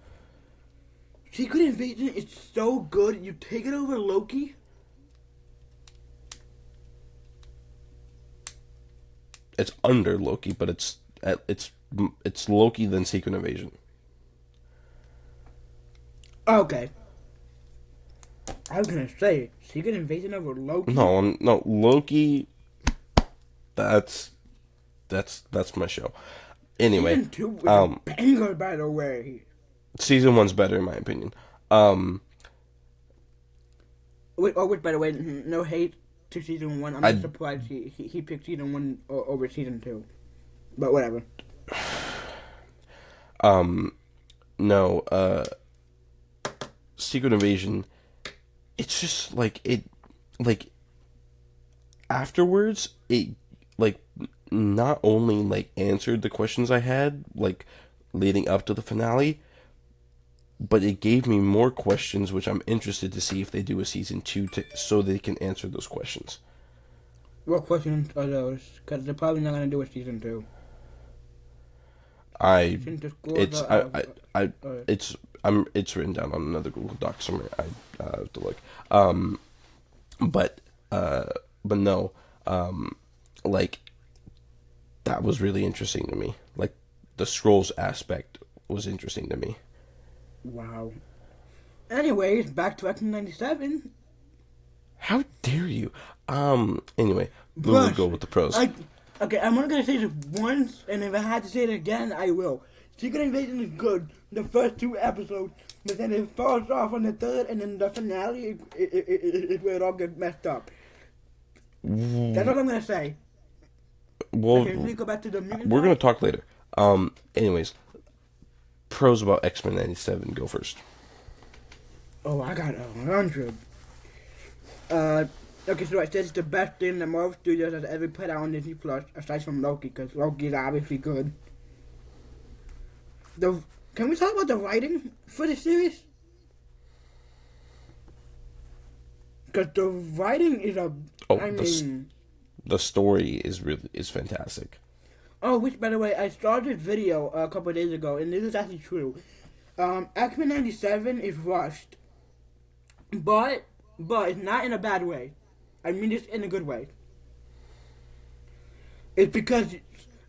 Speaker 2: Secret Invasion is so good. You take it over Loki.
Speaker 1: It's under Loki, but it's Loki then Secret Invasion.
Speaker 2: Okay. I was gonna say Secret Invasion over Loki.
Speaker 1: No, Loki. That's my show. Anyway,
Speaker 2: Season 2 was a banger, by the way.
Speaker 1: Season 1's better in my opinion.
Speaker 2: Which, by the way, no hate to Season 1. I'm not surprised he picked Season 1 over Season 2. But whatever.
Speaker 1: No, Secret Invasion, it's just afterwards, it not only answered the questions I had leading up to the finale, but it gave me more questions, which I'm interested to see if they do a Season 2 so they can answer those questions.
Speaker 2: What questions are those? Because they're probably not going to do a Season 2.
Speaker 1: It's written down on another Google Doc somewhere. I have to look. But no, that was really interesting to me. The Skrulls aspect was interesting to me.
Speaker 2: Wow. Anyways, back to X-Men 97.
Speaker 1: How dare you? Anyway, we'll go with the pros.
Speaker 2: Okay, I'm only gonna say this once, and if I had to say it again, I will. Secret Invasion is good, the first 2 episodes, but then it falls off on the third, and then the finale is where it all gets messed up. That's all I'm gonna say.
Speaker 1: Well,
Speaker 2: okay, we go back to the mutant.
Speaker 1: We're gonna talk later. Anyways, pros about X-Men 97. Go first.
Speaker 2: Oh, I got 100. Okay, so I said it's the best thing that Marvel Studios has ever put out on Disney Plus, aside from Loki, because Loki is obviously good. Can we talk about the writing for the series? Because the writing is
Speaker 1: the story is fantastic.
Speaker 2: Oh, which, by the way, I saw this video a couple of days ago, and this is actually true. X-Men 97 is rushed, but it's not in a bad way. I mean this in a good way. It's because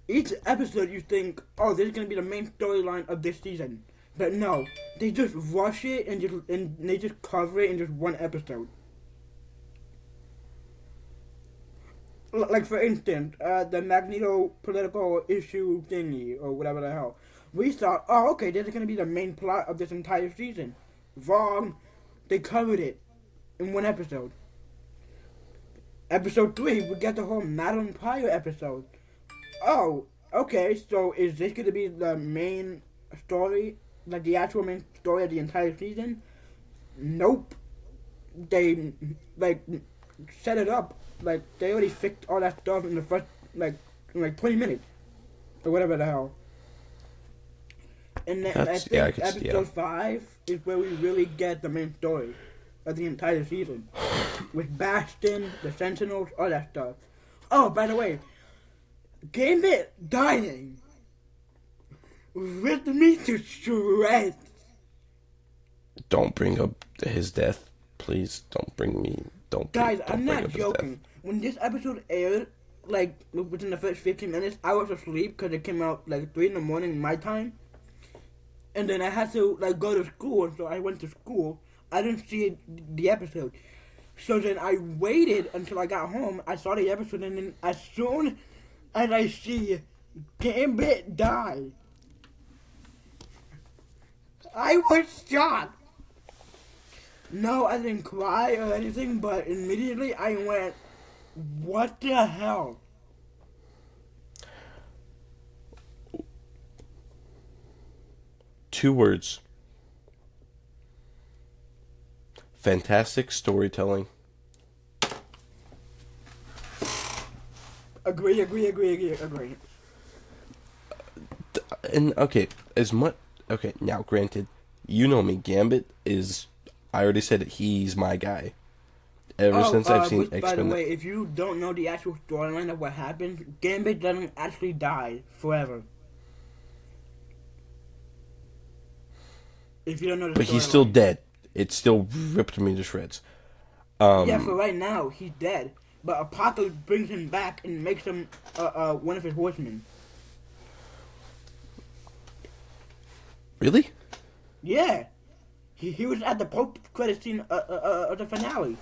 Speaker 2: each episode you think, oh, this is going to be the main storyline of this season. But no, they just rush it and they just cover it in just one episode. Like, for instance, the Magneto political issue thingy, or whatever the hell. We thought, oh, okay, this is going to be the main plot of this entire season. Wrong. They covered it in one episode. Episode 3, we get the whole Madeline Pryor episode. Oh, okay, so is this going to be the main story, the actual main story of the entire season? Nope. They, set it up. They already fixed all that stuff in the first, 20 minutes. Or whatever the hell. And then I think episode 5 is where we really get the main story of the entire season. With Bastion, the Sentinels, all that stuff. Oh, by the way, Gambit dying ripped me to shreds.
Speaker 1: Don't bring up his death, please. Don't.
Speaker 2: Guys, I'm not joking. when this episode aired, like within the first 15 minutes, I was asleep because it came out like 3 in the morning my time, and then I had to like go to school, and so I went to school. I didn't see the episode, so then I waited until I got home. I saw the episode, and then as soon as I see Gambit die, I was shocked. No, I didn't cry or anything, but immediately I went, what the hell?
Speaker 1: Two words. Fantastic storytelling.
Speaker 2: Agree.
Speaker 1: And okay, now granted, you know me, Gambit is, I already said it, he's my guy. Ever since I've seen X-Men.
Speaker 2: By the way, if you don't know the actual storyline of what happened, Gambit doesn't actually die forever. If you don't know the
Speaker 1: But
Speaker 2: storyline.
Speaker 1: he's still dead. It still ripped me to shreds.
Speaker 2: Yeah, for right now, he's dead. But Apocalypse brings him back and makes him one of his horsemen.
Speaker 1: Really?
Speaker 2: Yeah. He was at the post-credit scene of the finale.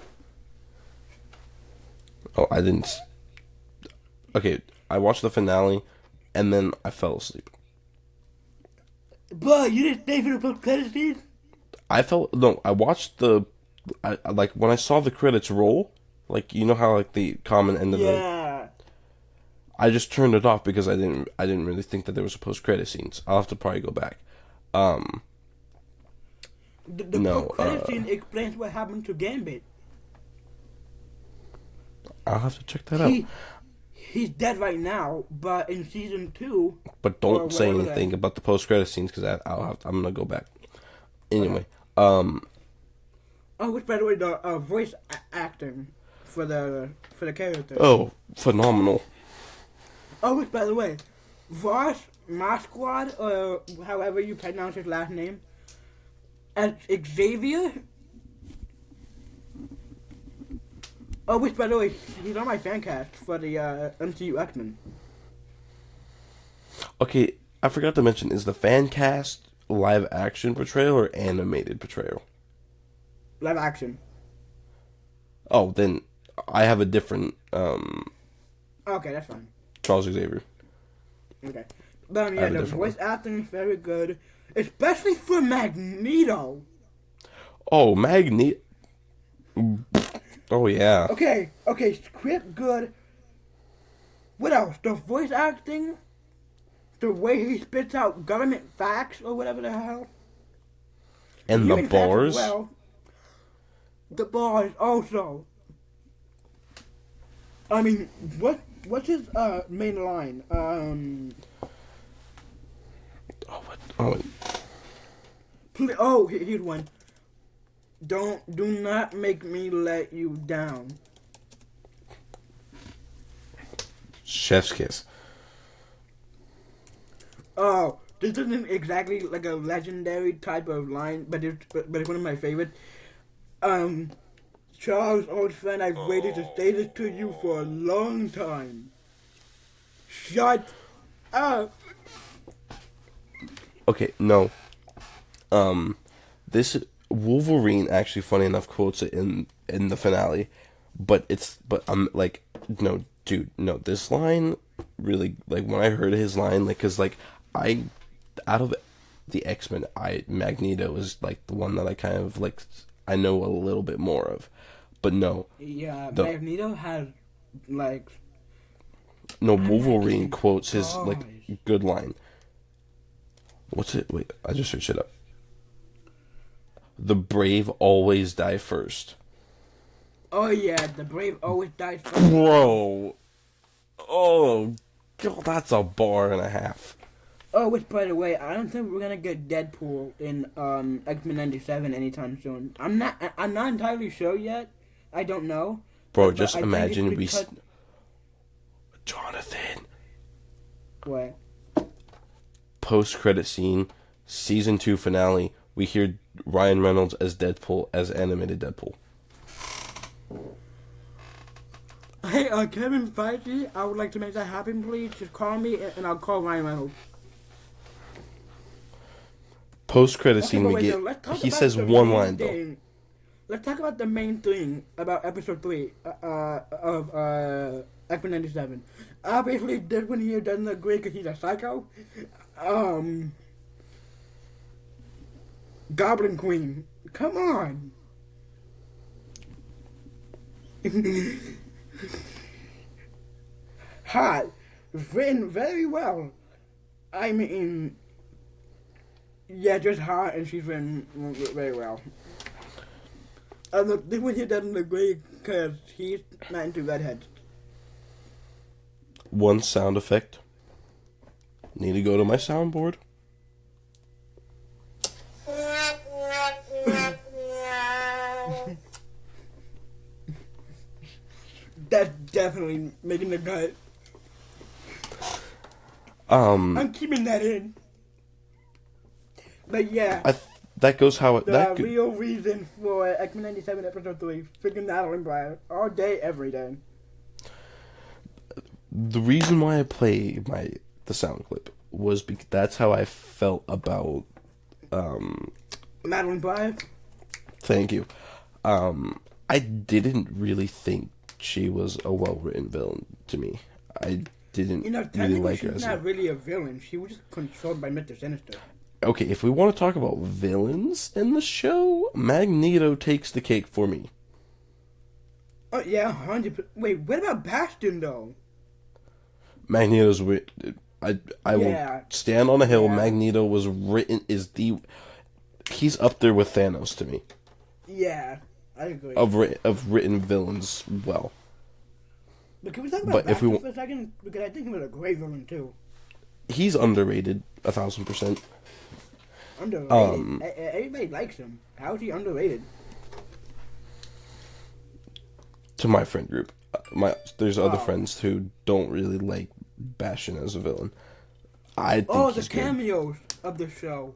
Speaker 1: Oh, I didn't. Okay, I watched the finale, and then I fell asleep.
Speaker 2: But you didn't stay for the post-credit scene?
Speaker 1: I watched I like, when I saw the credits roll, like, you know how, like, the common end of I just turned it off because I didn't really think that there was a post-credit scenes. I'll have to probably go back.
Speaker 2: The post-credit scene explains what happened to Gambit.
Speaker 1: I'll have to check that out.
Speaker 2: He's dead right now, but in season 2...
Speaker 1: But don't say anything about the post-credit scenes, because I'm gonna go back. Anyway, Oh,
Speaker 2: which, by the way, the voice acting for the character.
Speaker 1: Oh, phenomenal.
Speaker 2: Oh, which, by the way, Voss Masquad, or however you pronounce his last name, as Xavier. Oh, which, by the way, he's on my fan cast for the MCU X-Men.
Speaker 1: Okay, I forgot to mention, is the fan cast live action portrayal or animated portrayal?
Speaker 2: Live action.
Speaker 1: Oh, then I have a different
Speaker 2: Okay, that's fine.
Speaker 1: Charles Xavier.
Speaker 2: Okay. But yeah, the voice acting is very good. Especially for Magneto.
Speaker 1: Oh, Magneto. Oh, yeah.
Speaker 2: Okay, script good. What else? The voice acting, the way he spits out government facts or whatever the hell.
Speaker 1: And the bars.
Speaker 2: Well. The bars also. I mean, what's his main line? Here's one. Do not make me let you down.
Speaker 1: Chef's kiss.
Speaker 2: Oh, this isn't exactly like a legendary type of line, but it's one of my favorites. Charles, old friend, I've waited to say this to you for a long time. Shut up.
Speaker 1: Okay, no. This Wolverine actually, funny enough, quotes it in the finale, but I'm like, no, dude, no. This line really, like, when I heard his line, like, cause like out of the X-Men, Magneto is like the one that I kind of like, I know a little bit more of, but no.
Speaker 2: Yeah, Magneto has like.
Speaker 1: No, Wolverine quotes his like good line. What's it? Wait, I just searched it up. The brave always die first.
Speaker 2: Oh yeah, the brave always die first.
Speaker 1: Bro. Oh, God, that's a bar and a half.
Speaker 2: Oh, which, by the way, I don't think we're gonna get Deadpool in X-Men '97 anytime soon. I'm not entirely sure yet. I don't know.
Speaker 1: Bro, just imagine Jonathan.
Speaker 2: What?
Speaker 1: Post-credit scene, season 2 finale. We hear Ryan Reynolds as Deadpool, as animated Deadpool.
Speaker 2: Kevin Feige, I would like to make that happen, please. Just call me, and I'll call Ryan Reynolds.
Speaker 1: Post-credit
Speaker 2: Okay,
Speaker 1: scene,
Speaker 2: but
Speaker 1: we
Speaker 2: wait,
Speaker 1: get.
Speaker 2: so let's talk
Speaker 1: He
Speaker 2: about
Speaker 1: says
Speaker 2: the
Speaker 1: one
Speaker 2: main
Speaker 1: line,
Speaker 2: thing. Let's talk about the main thing about episode 3 of X-Men 97. Obviously, this one here doesn't agree because he's a psycho. Goblin Queen. Come on. Hot. Written very well. I mean, yeah, just hot, and she's written very well. This one here doesn't agree because he's not into redheads.
Speaker 1: One sound effect. Need to go to my soundboard.
Speaker 2: That's definitely making the cut. I'm keeping that in. But yeah.
Speaker 1: That goes how it.
Speaker 2: The real reason for X-Men 97 episode 3, freaking Natalie Bryan, all day, every day.
Speaker 1: The reason why I play the sound clip was because that's how I felt about
Speaker 2: Madeline Bryan.
Speaker 1: Thank you. I didn't really think she was a well-written villain to me. I didn't really like her.
Speaker 2: She's not really a villain. She was just controlled by Mr. Sinister.
Speaker 1: Okay, if we want to talk about villains in the show, Magneto takes the cake for me.
Speaker 2: Oh yeah, 100%. Wait, what about Bastion though?
Speaker 1: Magneto's I will stand on a hill. Yeah. Magneto was written he's up there with Thanos to me.
Speaker 2: Yeah, I agree.
Speaker 1: Of written villains, well.
Speaker 2: But can we talk about Bastion for a second? Because I think he was a great villain too.
Speaker 1: He's underrated 1,000%.
Speaker 2: Underrated. Everybody likes him. How is he underrated?
Speaker 1: To my friend group, there's other friends who don't really like Bastion as a villain. I think
Speaker 2: the cameos of the show.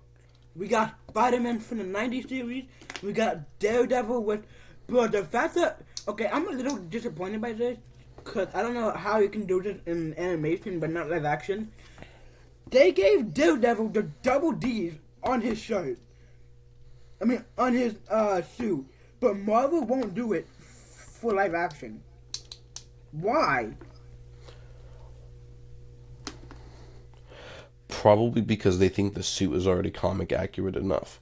Speaker 2: We got Spider-Man from the 90s series. We got Daredevil with... Bro, the fact that... Okay, I'm a little disappointed by this. Because I don't know how you can do this in animation, but not live action. They gave Daredevil the double D's on his shirt. I mean, on his suit. But Marvel won't do it for live action. Why?
Speaker 1: Probably because they think the suit is already comic accurate enough.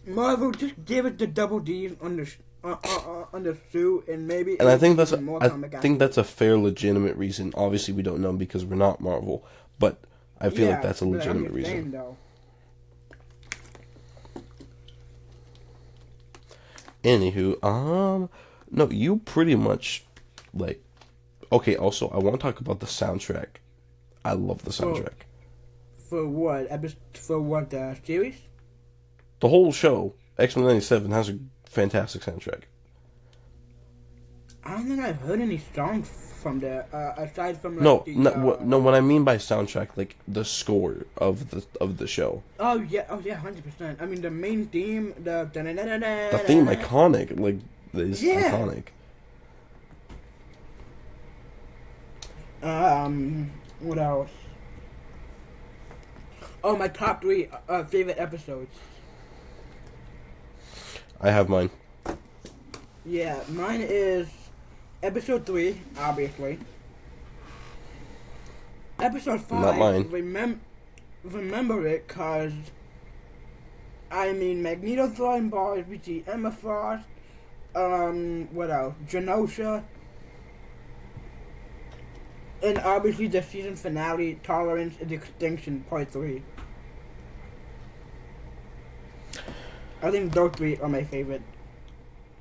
Speaker 2: Marvel, just give it the double D's on the suit, and maybe.
Speaker 1: And I think that's a fair, legitimate reason. Obviously, we don't know because we're not Marvel, but I feel like that's a legitimate reason. Though. Anywho, no, you pretty much like. Okay, also, I want to talk about the soundtrack. I love the soundtrack.
Speaker 2: For what? For what series?
Speaker 1: The whole show, X-Men 97, has a fantastic soundtrack.
Speaker 2: I don't think I've heard any songs from there, aside from...
Speaker 1: Like, no, what I mean by soundtrack, like, the score of the show.
Speaker 2: Oh, yeah, 100%. I mean, the main theme, the
Speaker 1: theme, iconic, like, is iconic.
Speaker 2: What else? Oh, my top 3 favorite episodes.
Speaker 1: I have mine.
Speaker 2: Yeah, mine is episode 3, obviously. Episode 5.
Speaker 1: Not mine.
Speaker 2: Remember it, cause I mean Magneto throwing balls. We see Emma Frost. What else? Genosha. And obviously the season finale, Tolerance and Extinction, Part 3. I think those 3 are my favorite.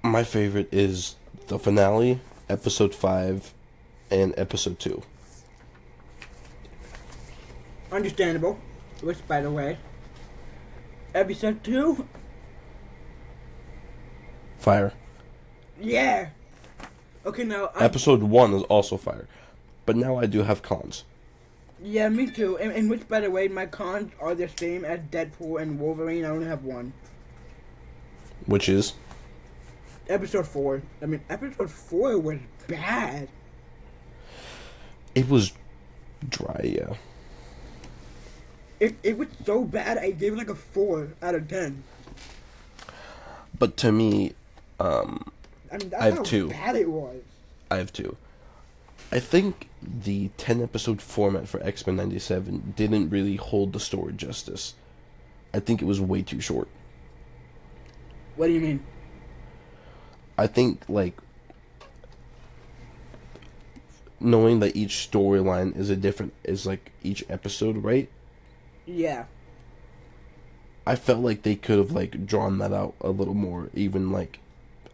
Speaker 1: My favorite is the finale, episode 5, and episode 2.
Speaker 2: Understandable. Which, by the way, episode 2?
Speaker 1: Fire.
Speaker 2: Yeah. Okay, now...
Speaker 1: Episode 1 is also fire. But now I do have cons.
Speaker 2: Yeah, me too. And which, by the way, my cons are the same as Deadpool and Wolverine. I only have one.
Speaker 1: Which is?
Speaker 2: Episode 4. I mean, episode 4 was bad.
Speaker 1: It was dry, yeah.
Speaker 2: It was so bad, I gave it like a 4 out of 10.
Speaker 1: But to me,
Speaker 2: I mean, that's
Speaker 1: I have
Speaker 2: how
Speaker 1: 2.
Speaker 2: bad it was.
Speaker 1: I have 2. I think the 10-episode format for X-Men 97 didn't really hold the story justice. I think it was way too short.
Speaker 2: What do you mean?
Speaker 1: I think, like, knowing that each storyline is like each episode, right?
Speaker 2: Yeah.
Speaker 1: I felt like they could have, like, drawn that out a little more, even, like,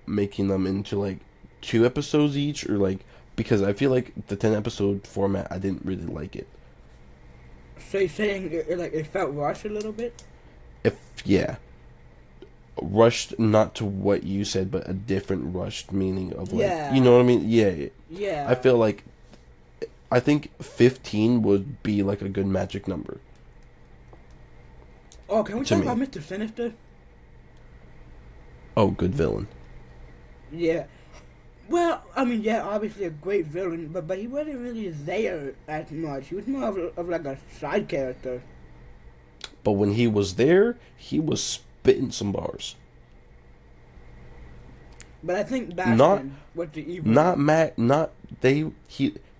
Speaker 1: making them into, like, 2 episodes each, or, like, because I feel like the 10-episode format, I didn't really like it.
Speaker 2: So you're saying it felt rushed a little bit?
Speaker 1: Yeah. Rushed, not to what you said, but a different rushed meaning of, like,
Speaker 2: Yeah.
Speaker 1: you know what I mean? Yeah.
Speaker 2: Yeah.
Speaker 1: I feel like, I think 15 would be, like, a good magic number.
Speaker 2: Oh, can we talk about Mr. Sinister?
Speaker 1: Oh, good villain.
Speaker 2: Yeah. Well, I mean, yeah, obviously a great villain, but he wasn't really there as much. He was more of like a side character.
Speaker 1: But when he was there, he was spitting some bars.
Speaker 2: But I think Bastion was the evil.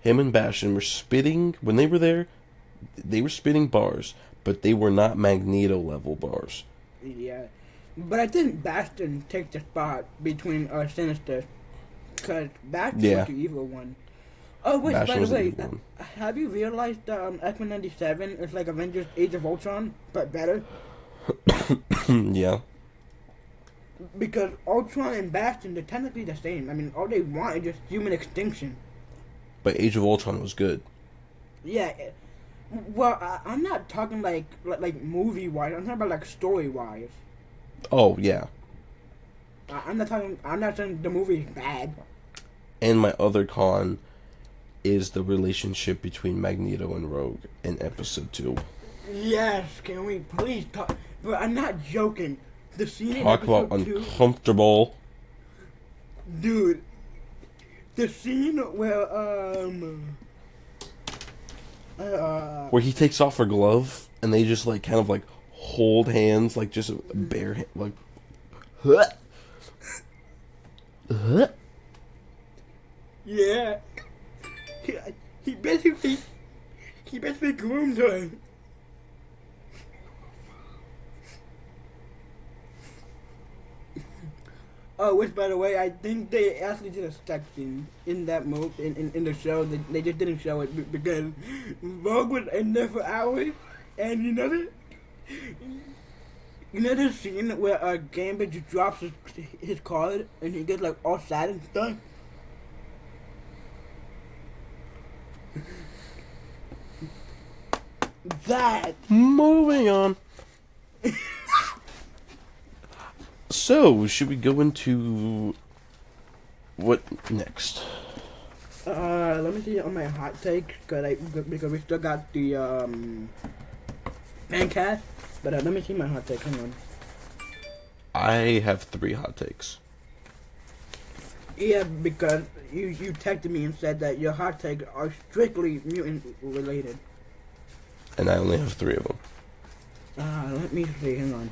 Speaker 1: Him and Bastion were spitting, when they were there, they were spitting bars, but they were not Magneto level bars.
Speaker 2: Yeah. But I think Bastion takes the spot between Sinister. Because Bastion was the evil one. Oh, wait,
Speaker 1: Bastion
Speaker 2: by the way,
Speaker 1: was
Speaker 2: have you realized X-Men 97 is like Avengers Age of Ultron, but better?
Speaker 1: Yeah.
Speaker 2: Because Ultron and Bastion, they're technically the same. I mean, all they want is just human extinction.
Speaker 1: But Age of Ultron was good.
Speaker 2: Yeah. Well, I'm not talking like movie-wise. I'm talking about like story-wise.
Speaker 1: Oh, yeah.
Speaker 2: I'm not saying the movie is bad.
Speaker 1: And my other con is the relationship between Magneto and Rogue in episode 2.
Speaker 2: Yes, can we please talk? But I'm not joking. The scene in
Speaker 1: Talk
Speaker 2: episode
Speaker 1: about
Speaker 2: 2,
Speaker 1: uncomfortable.
Speaker 2: dude. The scene where
Speaker 1: where he takes off her glove and they just like kind of like hold hands, like just bare hand, like.
Speaker 2: Yeah. He basically groomed her. Oh, which by the way, I think they actually did a sex scene in that movie, in the show. They just didn't show it because Vogue was in there for hours, and you know the scene where Gambit just drops his card and he gets like all sad and stuff. That.
Speaker 1: Moving on. So, should we go into what next?
Speaker 2: Let me see on my hot take because we still got the fan cast. But let me see my hot take. Hang on.
Speaker 1: I have 3 hot takes.
Speaker 2: Yeah, because you texted me and said that your hot takes are strictly mutant related.
Speaker 1: And I only have 3 of them.
Speaker 2: Let me see. Hang on.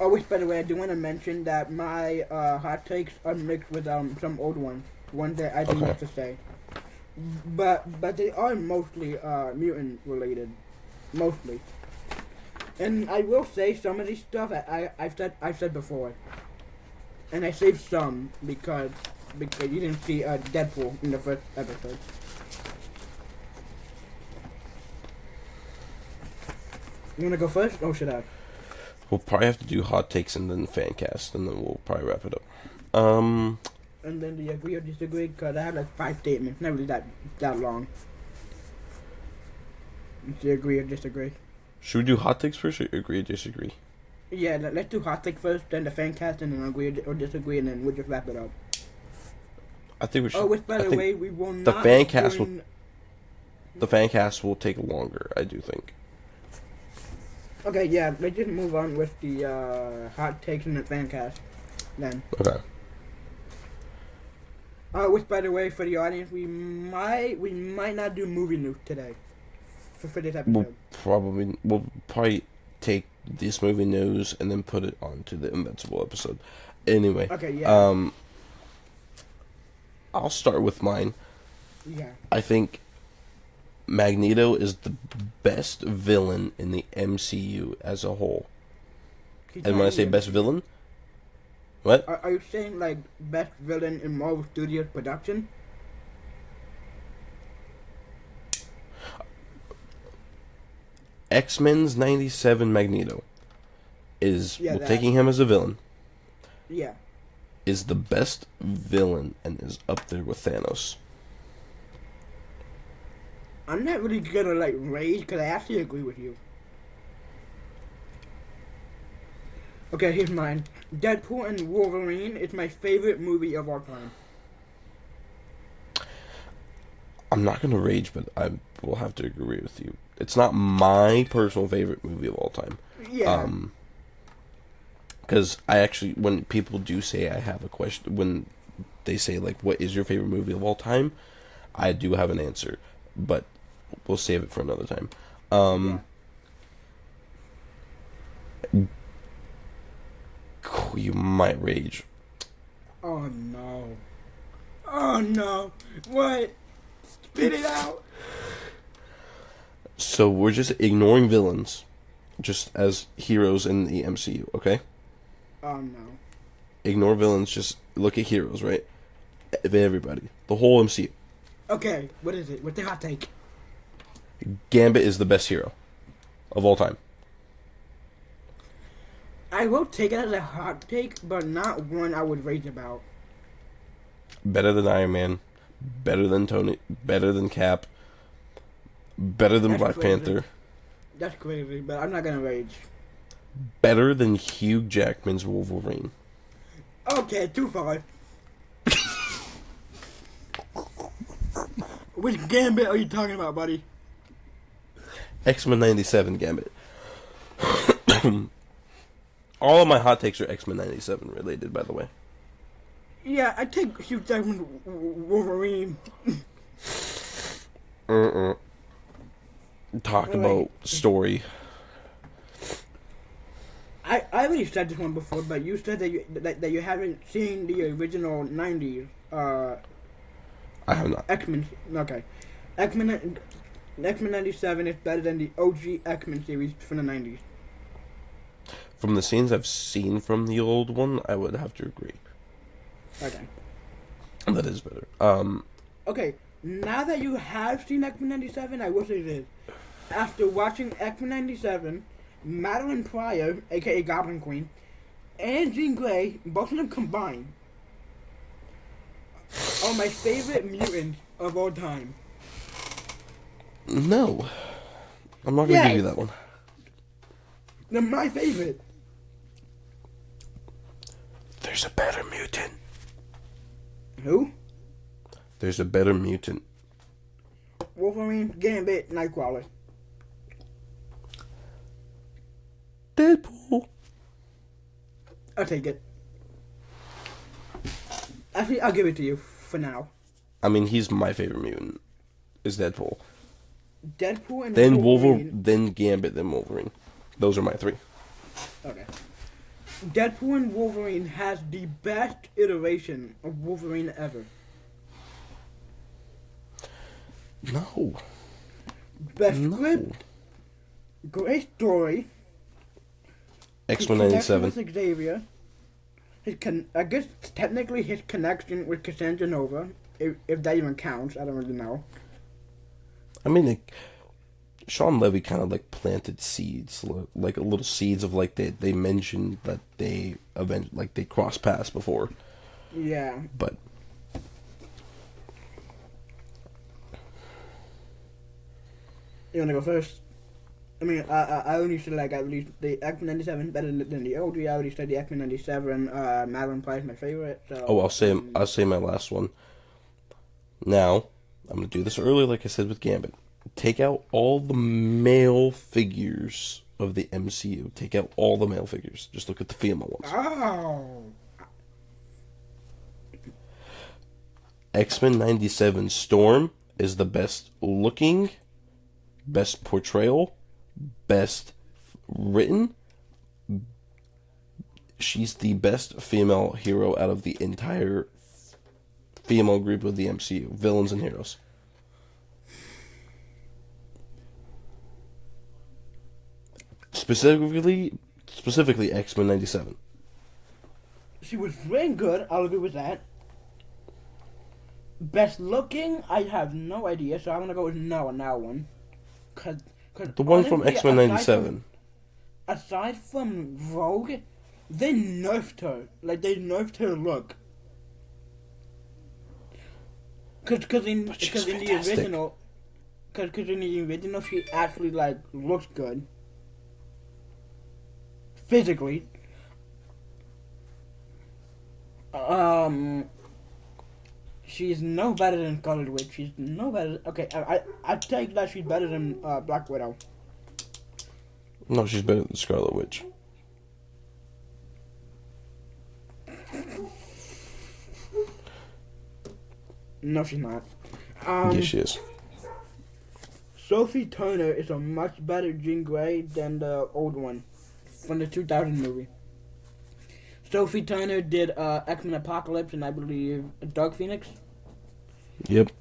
Speaker 2: Oh, which, by the way, I do want to mention that my hot takes are mixed with some old ones that I didn't have to say. But they are mostly mutant related, mostly. And I will say some of these stuff I've said before, and I saved some because you didn't see Deadpool in the first episode. You wanna go first, or should I?
Speaker 1: We'll probably have to do hot takes and then fan cast, and then we'll probably wrap it up.
Speaker 2: And then do you agree or disagree? Because I have like 5 statements, not really that long. Do you agree or disagree?
Speaker 1: Should we do hot takes first, or agree or disagree?
Speaker 2: Yeah, let's do hot take first, then the fan cast, and then agree or disagree, and then we'll just wrap it up.
Speaker 1: I think we should.
Speaker 2: Oh, which by the way, we will not.
Speaker 1: The fan cast will. The fan cast will take longer, I do think.
Speaker 2: Okay, yeah, let's just move on with the hot takes and the fan cast then.
Speaker 1: Okay.
Speaker 2: Which, by the way, for the audience, we might not do movie news today for this episode.
Speaker 1: We'll probably take this movie news and then put it onto the Invincible episode. Anyway.
Speaker 2: Okay, yeah.
Speaker 1: I'll start with mine.
Speaker 2: Yeah.
Speaker 1: I think Magneto is the best villain in the MCU as a whole. And when I say best villain, what?
Speaker 2: Are you saying like best villain in Marvel Studios production?
Speaker 1: X-Men's 97 Magneto is, taking him as a villain,
Speaker 2: Yeah.
Speaker 1: is the best villain and is up there with Thanos.
Speaker 2: I'm not really gonna like rage because I actually agree with you. Okay, here's mine. Deadpool and Wolverine is my favorite movie of all time.
Speaker 1: I'm not going to rage, but I will have to agree with you. It's not my personal favorite movie of all time.
Speaker 2: Yeah.
Speaker 1: Because I actually, when people do say I have a question, when they say, like, what is your favorite movie of all time, I do have an answer. But we'll save it for another time. You might rage.
Speaker 2: Oh no. Oh no. What? Spit it out.
Speaker 1: So we're just ignoring villains, just as heroes in the MCU, okay?
Speaker 2: Oh no.
Speaker 1: Ignore villains, just look at heroes, right? Everybody. The whole MCU.
Speaker 2: Okay, what is it? What's the hot take?
Speaker 1: Gambit is the best hero of all time.
Speaker 2: I will take it as a hot take, but not one I would rage about.
Speaker 1: Better than Iron Man. Better than Tony. Better than Cap. Better than Black Panther.
Speaker 2: That's crazy, but I'm not gonna rage.
Speaker 1: Better than Hugh Jackman's Wolverine.
Speaker 2: Okay, too far. Which Gambit are you talking about, buddy?
Speaker 1: X-Men 97 Gambit. All of my hot takes are X-Men 97 related, by the way.
Speaker 2: Yeah, I take Hugh Jackman Wolverine.
Speaker 1: Talk about story.
Speaker 2: I already said this one before, but you said that you haven't seen the original 90s.
Speaker 1: I have not.
Speaker 2: X-Men. Okay. X-Men 97 is better than the OG X-Men series from the 90s.
Speaker 1: From the scenes I've seen from the old one, I would have to agree.
Speaker 2: Okay.
Speaker 1: That is better.
Speaker 2: Okay, now that you have seen X-Men 97, I will say this. After watching X-Men 97, Madeline Pryor, aka Goblin Queen, and Jean Grey, both of them combined, are my favorite mutants of all time.
Speaker 1: No. I'm not going to give you that one.
Speaker 2: They're my favorite.
Speaker 1: There's a better mutant.
Speaker 2: Who?
Speaker 1: There's a better mutant.
Speaker 2: Wolverine, Gambit, Nightcrawler.
Speaker 1: Deadpool.
Speaker 2: I'll take it. Actually, I'll give it to you for now.
Speaker 1: I mean, he's my favorite mutant. Is Deadpool.
Speaker 2: Deadpool and
Speaker 1: then
Speaker 2: Wolverine.
Speaker 1: Then Gambit, then Wolverine. Those are my three.
Speaker 2: Okay. Deadpool and Wolverine has the best iteration of Wolverine ever.
Speaker 1: No.
Speaker 2: Best script. Great story.
Speaker 1: X-Men 97.
Speaker 2: With Xavier. I guess technically his connection with Cassandra Nova, if that even counts, I don't really know.
Speaker 1: I mean, Sean Levy kind of like planted seeds, like a little seeds of like they mentioned that they crossed paths before.
Speaker 2: Yeah.
Speaker 1: But
Speaker 2: you wanna go first? I mean, I only said like at least the X-Men 97 better than the OG. I already said the X-Men 97. Madeline Pryor is my favorite. So,
Speaker 1: I'll say my last one. Now, I'm gonna do this early, like I said with Gambit. Take out all the male figures of the MCU. Take out all the male figures. Just look at the female ones.
Speaker 2: Oh.
Speaker 1: X-Men 97 Storm is the best looking, best portrayal, best written. She's the best female hero out of the entire female group of the MCU, villains and heroes. Specifically X-Men 97.
Speaker 2: She was really good. I'll agree with that. Best looking, I have no idea, so I'm gonna go with no on that one. Cause
Speaker 1: The one from
Speaker 2: honestly,
Speaker 1: X-Men 97.
Speaker 2: Aside from Rogue, they nerfed her. Like, they nerfed her look. Cause in the original, she actually like looks good. Physically. She's no better than Scarlet Witch. She's no better. Okay, I take that she's better than Black Widow.
Speaker 1: No, she's better than Scarlet Witch.
Speaker 2: No, she's not.
Speaker 1: Yes, she is.
Speaker 2: Sophie Turner is a much better Jean Grey than the old one from the 2000 movie. Sophie Turner did X-Men Apocalypse and I believe Dark Phoenix.
Speaker 1: Yep.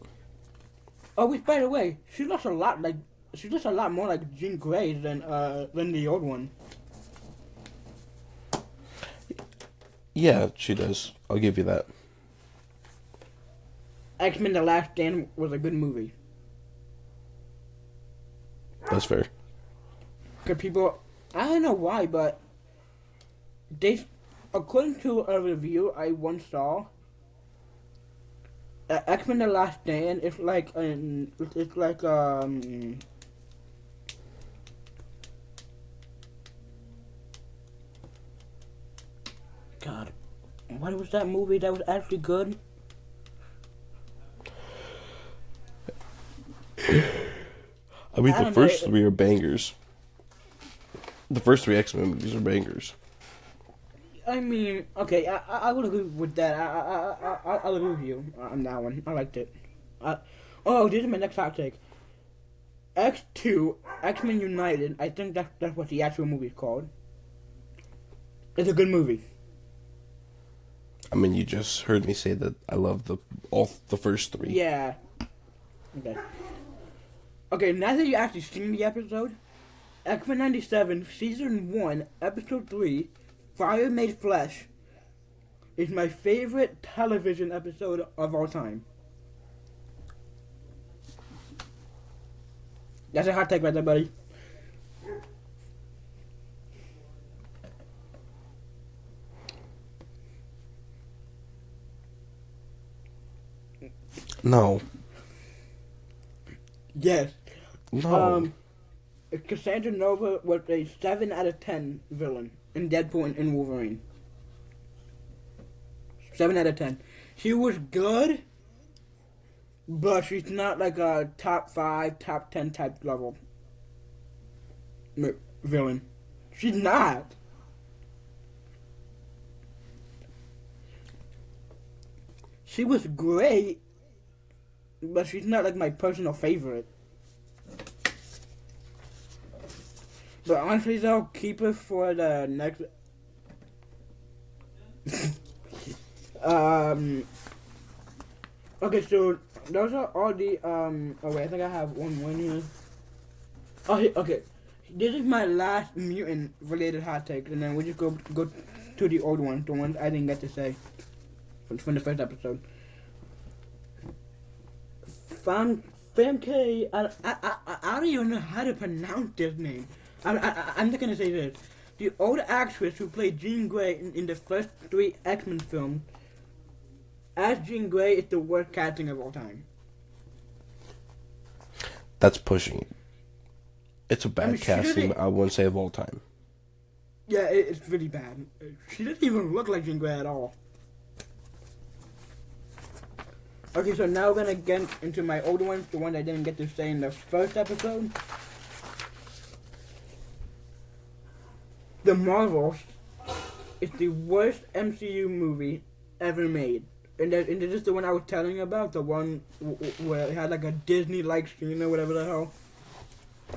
Speaker 2: Oh, which by the way, she looks a lot more like Jean Grey than the old one.
Speaker 1: Yeah, she does. I'll give you that.
Speaker 2: X-Men: The Last Stand was a good movie.
Speaker 1: That's fair.
Speaker 2: Cause people, I don't know why, but they, according to a review I once saw, X-Men: The Last Stand is like God, what was that movie that was actually good?
Speaker 1: I mean, the first three are bangers. The first three X-Men movies are bangers.
Speaker 2: I mean, okay, I would agree with that. I'll agree with you on that one. I liked it. Oh, this is my next hot take. X.2, X-Men United, I think that's what the actual movie is called. It's a good movie.
Speaker 1: I mean, you just heard me say that I love all the first three.
Speaker 2: Yeah. Okay. Okay, now that you actually seen the episode, X-Men 97, Season 1, Episode 3, Fire Made Flesh, is my favorite television episode of all time. That's a hot take right there, buddy.
Speaker 1: No.
Speaker 2: Yes.
Speaker 1: No.
Speaker 2: Cassandra Nova was a 7 out of 10 villain in Deadpool and Wolverine. 7 out of 10. She was good, but she's not like a top 5, top 10 type level villain. She's not. She was great, but she's not like my personal favorite. But honestly, though, keep it for the next. Okay, so those are all the Oh wait, I think I have one more here. Oh, okay. This is my last mutant related hot take, and then we just go to the old one, the ones I didn't get to say from the first episode. Famke, I don't even know how to pronounce this name. I'm not gonna say this. The old actress who played Jean Grey in the first 3 X-Men films, as Jean Grey, is the worst casting of all time.
Speaker 1: That's pushing it. It's a bad casting, I wouldn't say of all time.
Speaker 2: Yeah, it's really bad. She doesn't even look like Jean Grey at all. Okay, so now we're gonna get into my old ones, the ones I didn't get to say in the first episode. The Marvels is the worst MCU movie ever made. And this is the one I was telling you about, the one where it had like a Disney-like scene or whatever the hell.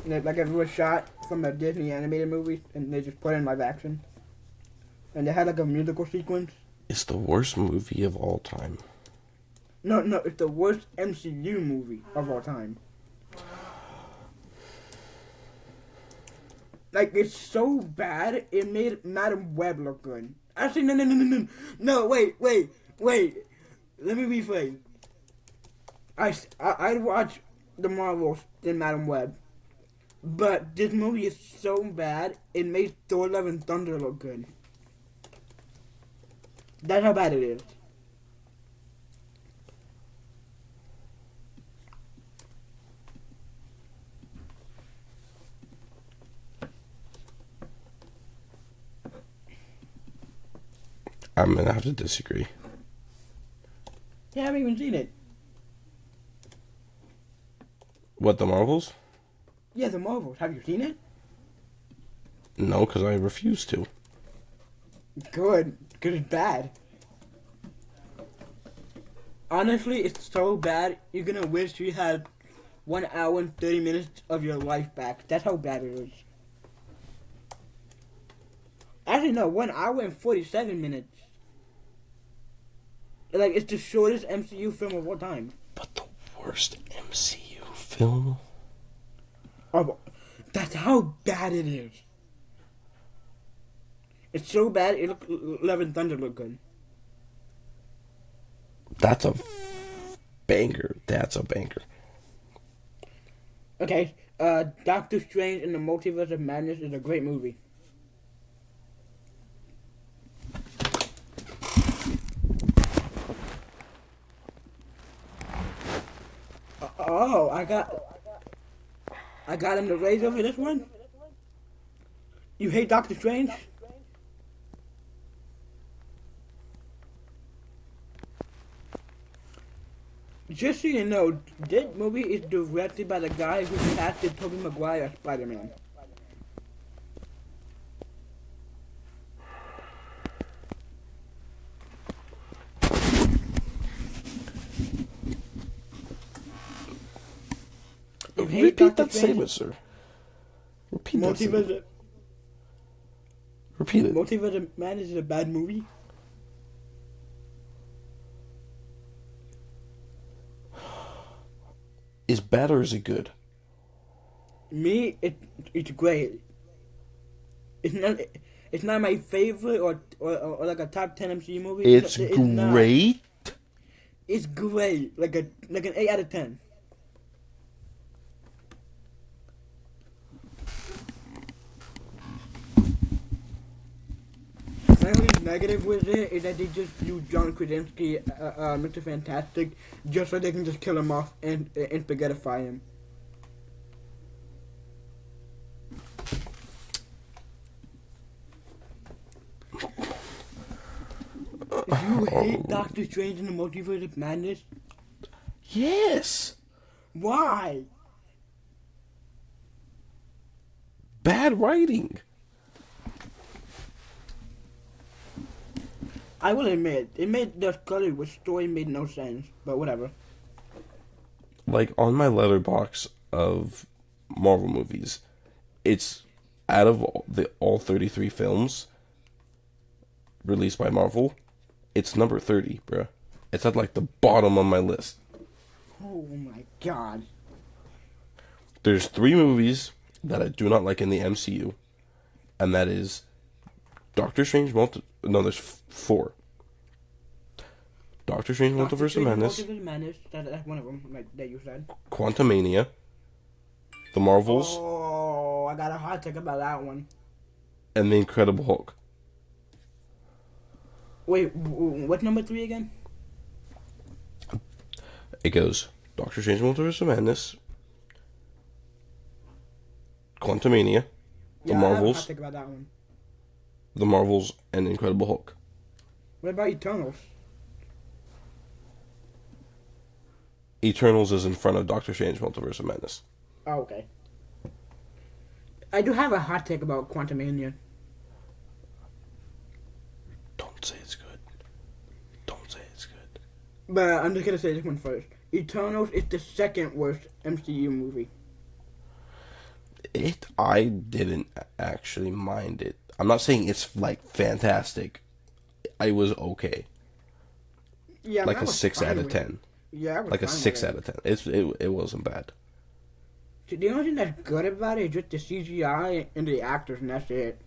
Speaker 2: And like it was shot from a Disney animated movie, and they just put it in live action. And they had like a musical sequence.
Speaker 1: It's the worst movie of all time.
Speaker 2: No, it's the worst MCU movie of all time. Like, it's so bad, it made Madam Web look good. Actually, no, wait. Let me rephrase. I'd watch The Marvels than Madam Web. But this movie is so bad, it made Thor Love and Thunder look good. That's how bad it is.
Speaker 1: I'm gonna have to disagree.
Speaker 2: Yeah, I haven't even seen it.
Speaker 1: What, the Marvels?
Speaker 2: Yeah, The Marvels. Have you seen it?
Speaker 1: No, because I refuse to.
Speaker 2: Good, because it's bad. Honestly, it's so bad, you're gonna wish you had 1 hour and 30 minutes of your life back. That's how bad it is. Actually, no, 1 hour and 47 minutes. Like, it's the shortest MCU film of all time.
Speaker 1: But the worst MCU film?
Speaker 2: Oh, that's how bad it is. It's so bad, Love and Thunder look good.
Speaker 1: That's a banger. That's a banger.
Speaker 2: Okay, Doctor Strange in the Multiverse of Madness is a great movie. Oh, I got him to raise over this one? You hate Doctor Strange? Just so you know, this movie is directed by the guy who casted Tobey Maguire as Spider-Man.
Speaker 1: Repeat that statement, sir. Repeat that statement. Repeat it.
Speaker 2: Multiverse of Madness is a bad movie?
Speaker 1: Is bad or is it good?
Speaker 2: Me, it's great. It's not my favorite or like a top 10 MCU movie.
Speaker 1: It's great.
Speaker 2: It's great, like an 8 out of 10. My only negative with it is that they just use John Krasinski, Mr. Fantastic, just so they can just kill him off and spaghettify him. You hate Doctor Strange in the Multiverse of Madness?
Speaker 1: Yes.
Speaker 2: Why?
Speaker 1: Bad writing.
Speaker 2: I will admit, it made the story made no sense, but whatever.
Speaker 1: Like, on my letterbox of Marvel movies, it's out of all 33 films released by Marvel, it's number 30, bruh. It's at like the bottom of my list.
Speaker 2: Oh my god.
Speaker 1: There's 3 movies that I do not like in the MCU, and that is Doctor Strange there's 4. Doctor Strange Multiverse of Madness.
Speaker 2: That's one of them, like that you said.
Speaker 1: Quantumania. The Marvels.
Speaker 2: Oh, I got a hot take about that one.
Speaker 1: And The Incredible Hulk.
Speaker 2: Wait, what's number 3 again?
Speaker 1: It goes Doctor Strange Multiverse of Madness. Quantumania. The Marvels.
Speaker 2: I have a hot take about that one.
Speaker 1: The Marvels and Incredible Hulk.
Speaker 2: What about Eternals?
Speaker 1: Eternals is in front of Doctor Strange Multiverse of Madness.
Speaker 2: Oh, okay. I do have a hot take about Quantumania.
Speaker 1: Don't say it's good. Don't say it's good.
Speaker 2: But I'm just gonna say this one first. Eternals is the second worst MCU movie.
Speaker 1: I didn't actually mind it. I'm not saying it's like fantastic. I was okay.
Speaker 2: Yeah,
Speaker 1: like a 6 out of 10.
Speaker 2: Yeah, I was
Speaker 1: like a
Speaker 2: fine
Speaker 1: 6
Speaker 2: with
Speaker 1: out of 10. It wasn't bad.
Speaker 2: The only thing that's good about it is just the CGI and the actors, and that's it.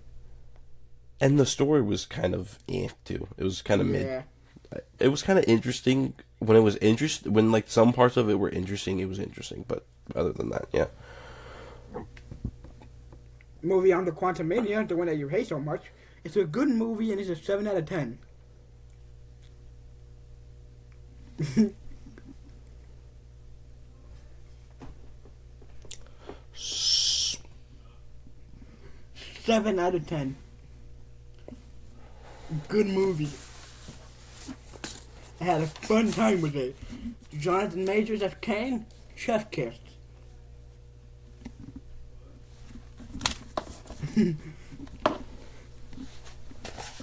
Speaker 1: And the story was kind of too. It was kind of mid. It was kind of interesting when it was when like some parts of it were interesting. It was interesting, but other than that, yeah.
Speaker 2: Movie on the Quantumania, the one that you hate so much. It's a good movie and it's a 7 out of 10. Seven out of 10. Good movie. I had a fun time with it. Jonathan Majors as Kang, chef kissed.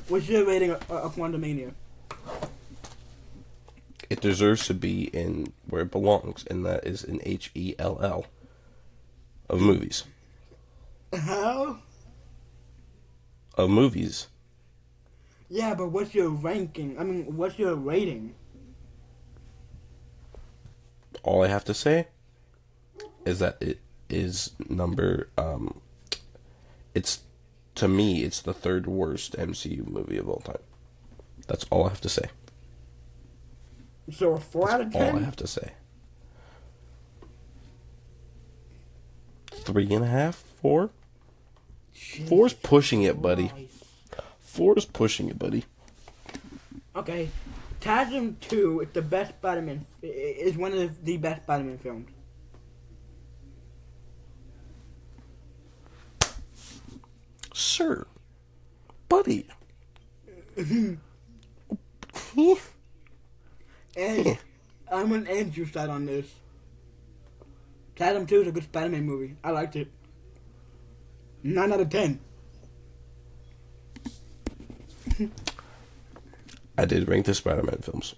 Speaker 2: What's your rating of Quantumania?
Speaker 1: It deserves to be in where it belongs, and that is in HELL of movies.
Speaker 2: How?
Speaker 1: Of movies.
Speaker 2: Yeah, but what's your ranking? I mean, what's your rating?
Speaker 1: All I have to say is that it is number it's, to me, it's the third worst MCU movie of all time. That's all I have to say.
Speaker 2: So a 4 out of 10?
Speaker 1: All I have to say. 3.5, 4? 4's pushing it, buddy. 4's pushing it, buddy.
Speaker 2: Okay. TASM 2 is the best Spider-Man. Is one of the best Spider-Man films.
Speaker 1: Sir. Buddy.
Speaker 2: And I'm on Andrew's side on this. TASM 2 is a good Spider-Man movie. I liked it. 9 out of 10.
Speaker 1: I did rank the Spider-Man films.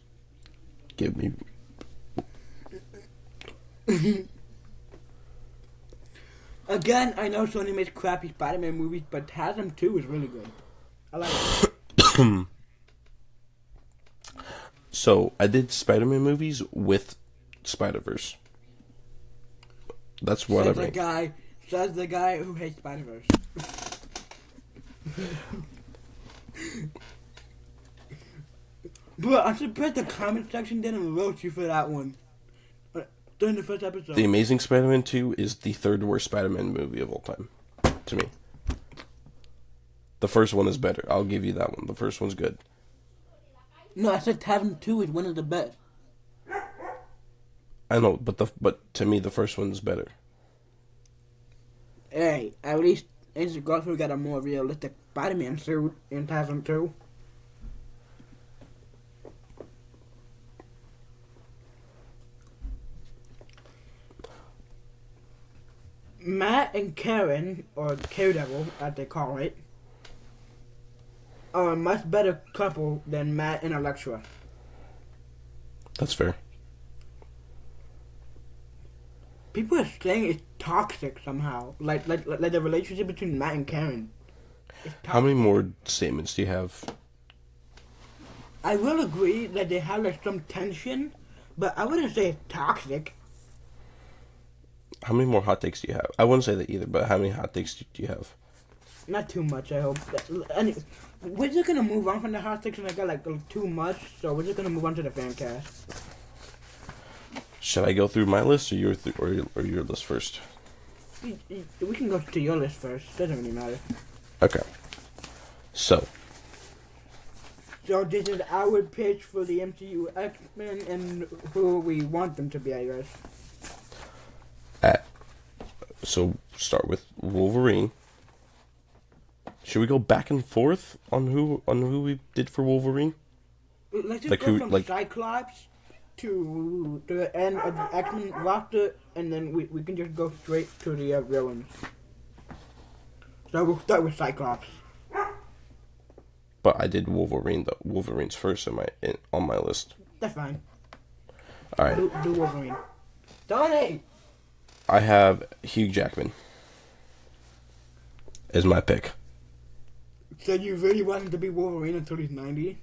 Speaker 1: Give me...
Speaker 2: Again, I know Sony makes crappy Spider-Man movies, but TASM 2 is really good. I like it.
Speaker 1: So, I did Spider-Man movies with Spider-Verse. That's what I ranked.
Speaker 2: Says the guy who hates Spider-Verse. Bro, I'm surprised the comment section didn't roast you for that one. During the first episode.
Speaker 1: The Amazing Spider-Man 2 is the third worst Spider-Man movie of all time. To me. The first one is better. I'll give you that one. The first one's good.
Speaker 2: No, I said TASM 2 is one of the best.
Speaker 1: I know, but to me the first one's better.
Speaker 2: Hey, at least Andrew Garfield got a more realistic Spider-Man suit in TASM 2. Matt and Karen, or Daredevil, as they call it, are a much better couple than Matt and Elektra.
Speaker 1: That's fair.
Speaker 2: People are saying it's toxic somehow, like the relationship between Matt and Karen.
Speaker 1: How many more statements do you have?
Speaker 2: I will agree that they have like some tension, but I wouldn't say it's toxic.
Speaker 1: How many more hot takes do you have? I wouldn't say that either, but how many hot takes do you have?
Speaker 2: Not too much, I hope. We're just gonna move on from the hot takes, and I got like too much, so we're just gonna move on to the fan cast.
Speaker 1: Should I go through my list or your list first?
Speaker 2: We can go to your list first. Doesn't really matter.
Speaker 1: Okay. So
Speaker 2: this is our pitch for the MCU X-Men and who we want them to be, I guess.
Speaker 1: So start with Wolverine. Should we go back and forth on who we did for Wolverine?
Speaker 2: Let's just
Speaker 1: Like
Speaker 2: go
Speaker 1: who-
Speaker 2: from
Speaker 1: like-
Speaker 2: Cyclops to the end of the X-Men roster, and then we can just go straight to the villains. So we'll start with Cyclops.
Speaker 1: But I did Wolverine though. Wolverine's first on my list.
Speaker 2: That's fine.
Speaker 1: All right.
Speaker 2: Do Wolverine. Donnie!
Speaker 1: I have Hugh Jackman as my pick.
Speaker 2: So you really want him to be Wolverine until he's 90?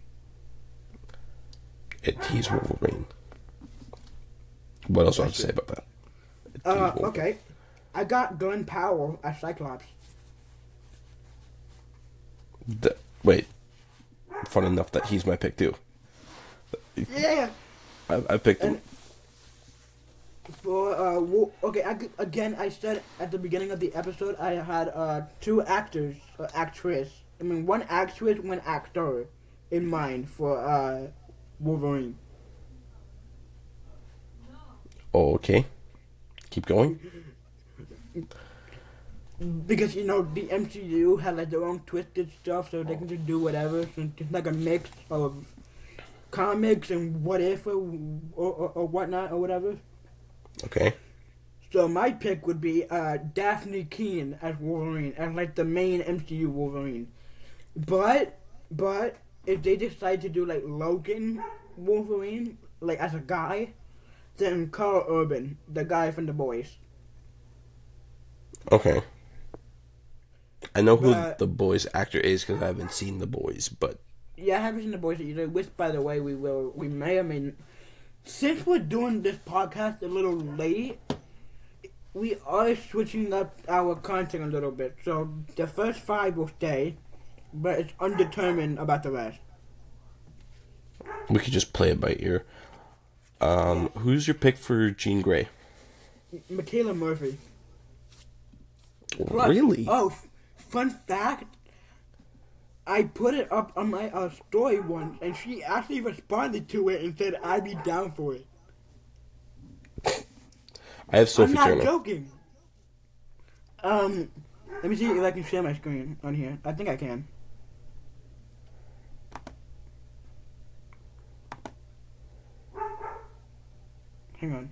Speaker 1: He's Wolverine. What else do I have to say about that?
Speaker 2: Okay. I got Glenn Powell as Cyclops.
Speaker 1: Wait. Fun enough that he's my pick too.
Speaker 2: Yeah.
Speaker 1: I picked him.
Speaker 2: Again, I said at the beginning of the episode I had two actors, actress. I mean, one actress, one actor in mind for Wolverine.
Speaker 1: Oh, okay. Keep going.
Speaker 2: Because, the MCU has like their own twisted stuff, so they can just do whatever. So it's like a mix of comics and what if or whatnot or whatever.
Speaker 1: Okay.
Speaker 2: So my pick would be Daphne Keane as Wolverine, as like the main MCU Wolverine. But if they decide to do like Logan Wolverine, like as a guy, then Carl Urban, the guy from The Boys.
Speaker 1: Okay. I know who The Boys actor is because I haven't seen The Boys, but
Speaker 2: yeah, I haven't seen The Boys either. Which, by the way, we may or may. Since we're doing this podcast a little late, we are switching up our content a little bit. So the first 5 will stay, but it's undetermined about the rest.
Speaker 1: we could just play it by ear. Who's your pick for Jean Grey?
Speaker 2: Michaela Murphy.
Speaker 1: Really?
Speaker 2: Oh, fun fact. I put it up on my story once, and she actually responded to it and said, I'd be down for it.
Speaker 1: I have Sophie Turner.
Speaker 2: I'm not joking. Let me see if I can share my screen on here. I think I can. Hang on.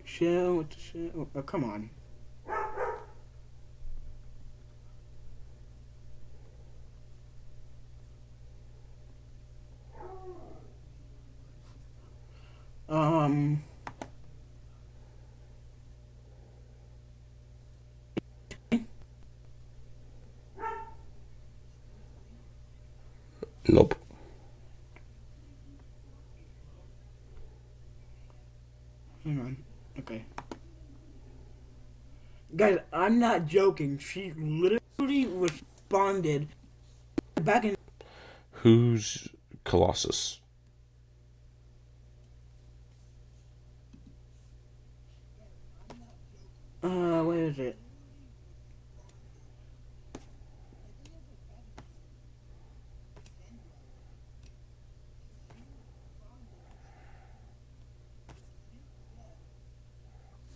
Speaker 2: Share. Oh, come on.
Speaker 1: Nope.
Speaker 2: Hang on. Okay. Guys, I'm not joking. She literally responded back in.
Speaker 1: Who's Colossus?
Speaker 2: Where is it?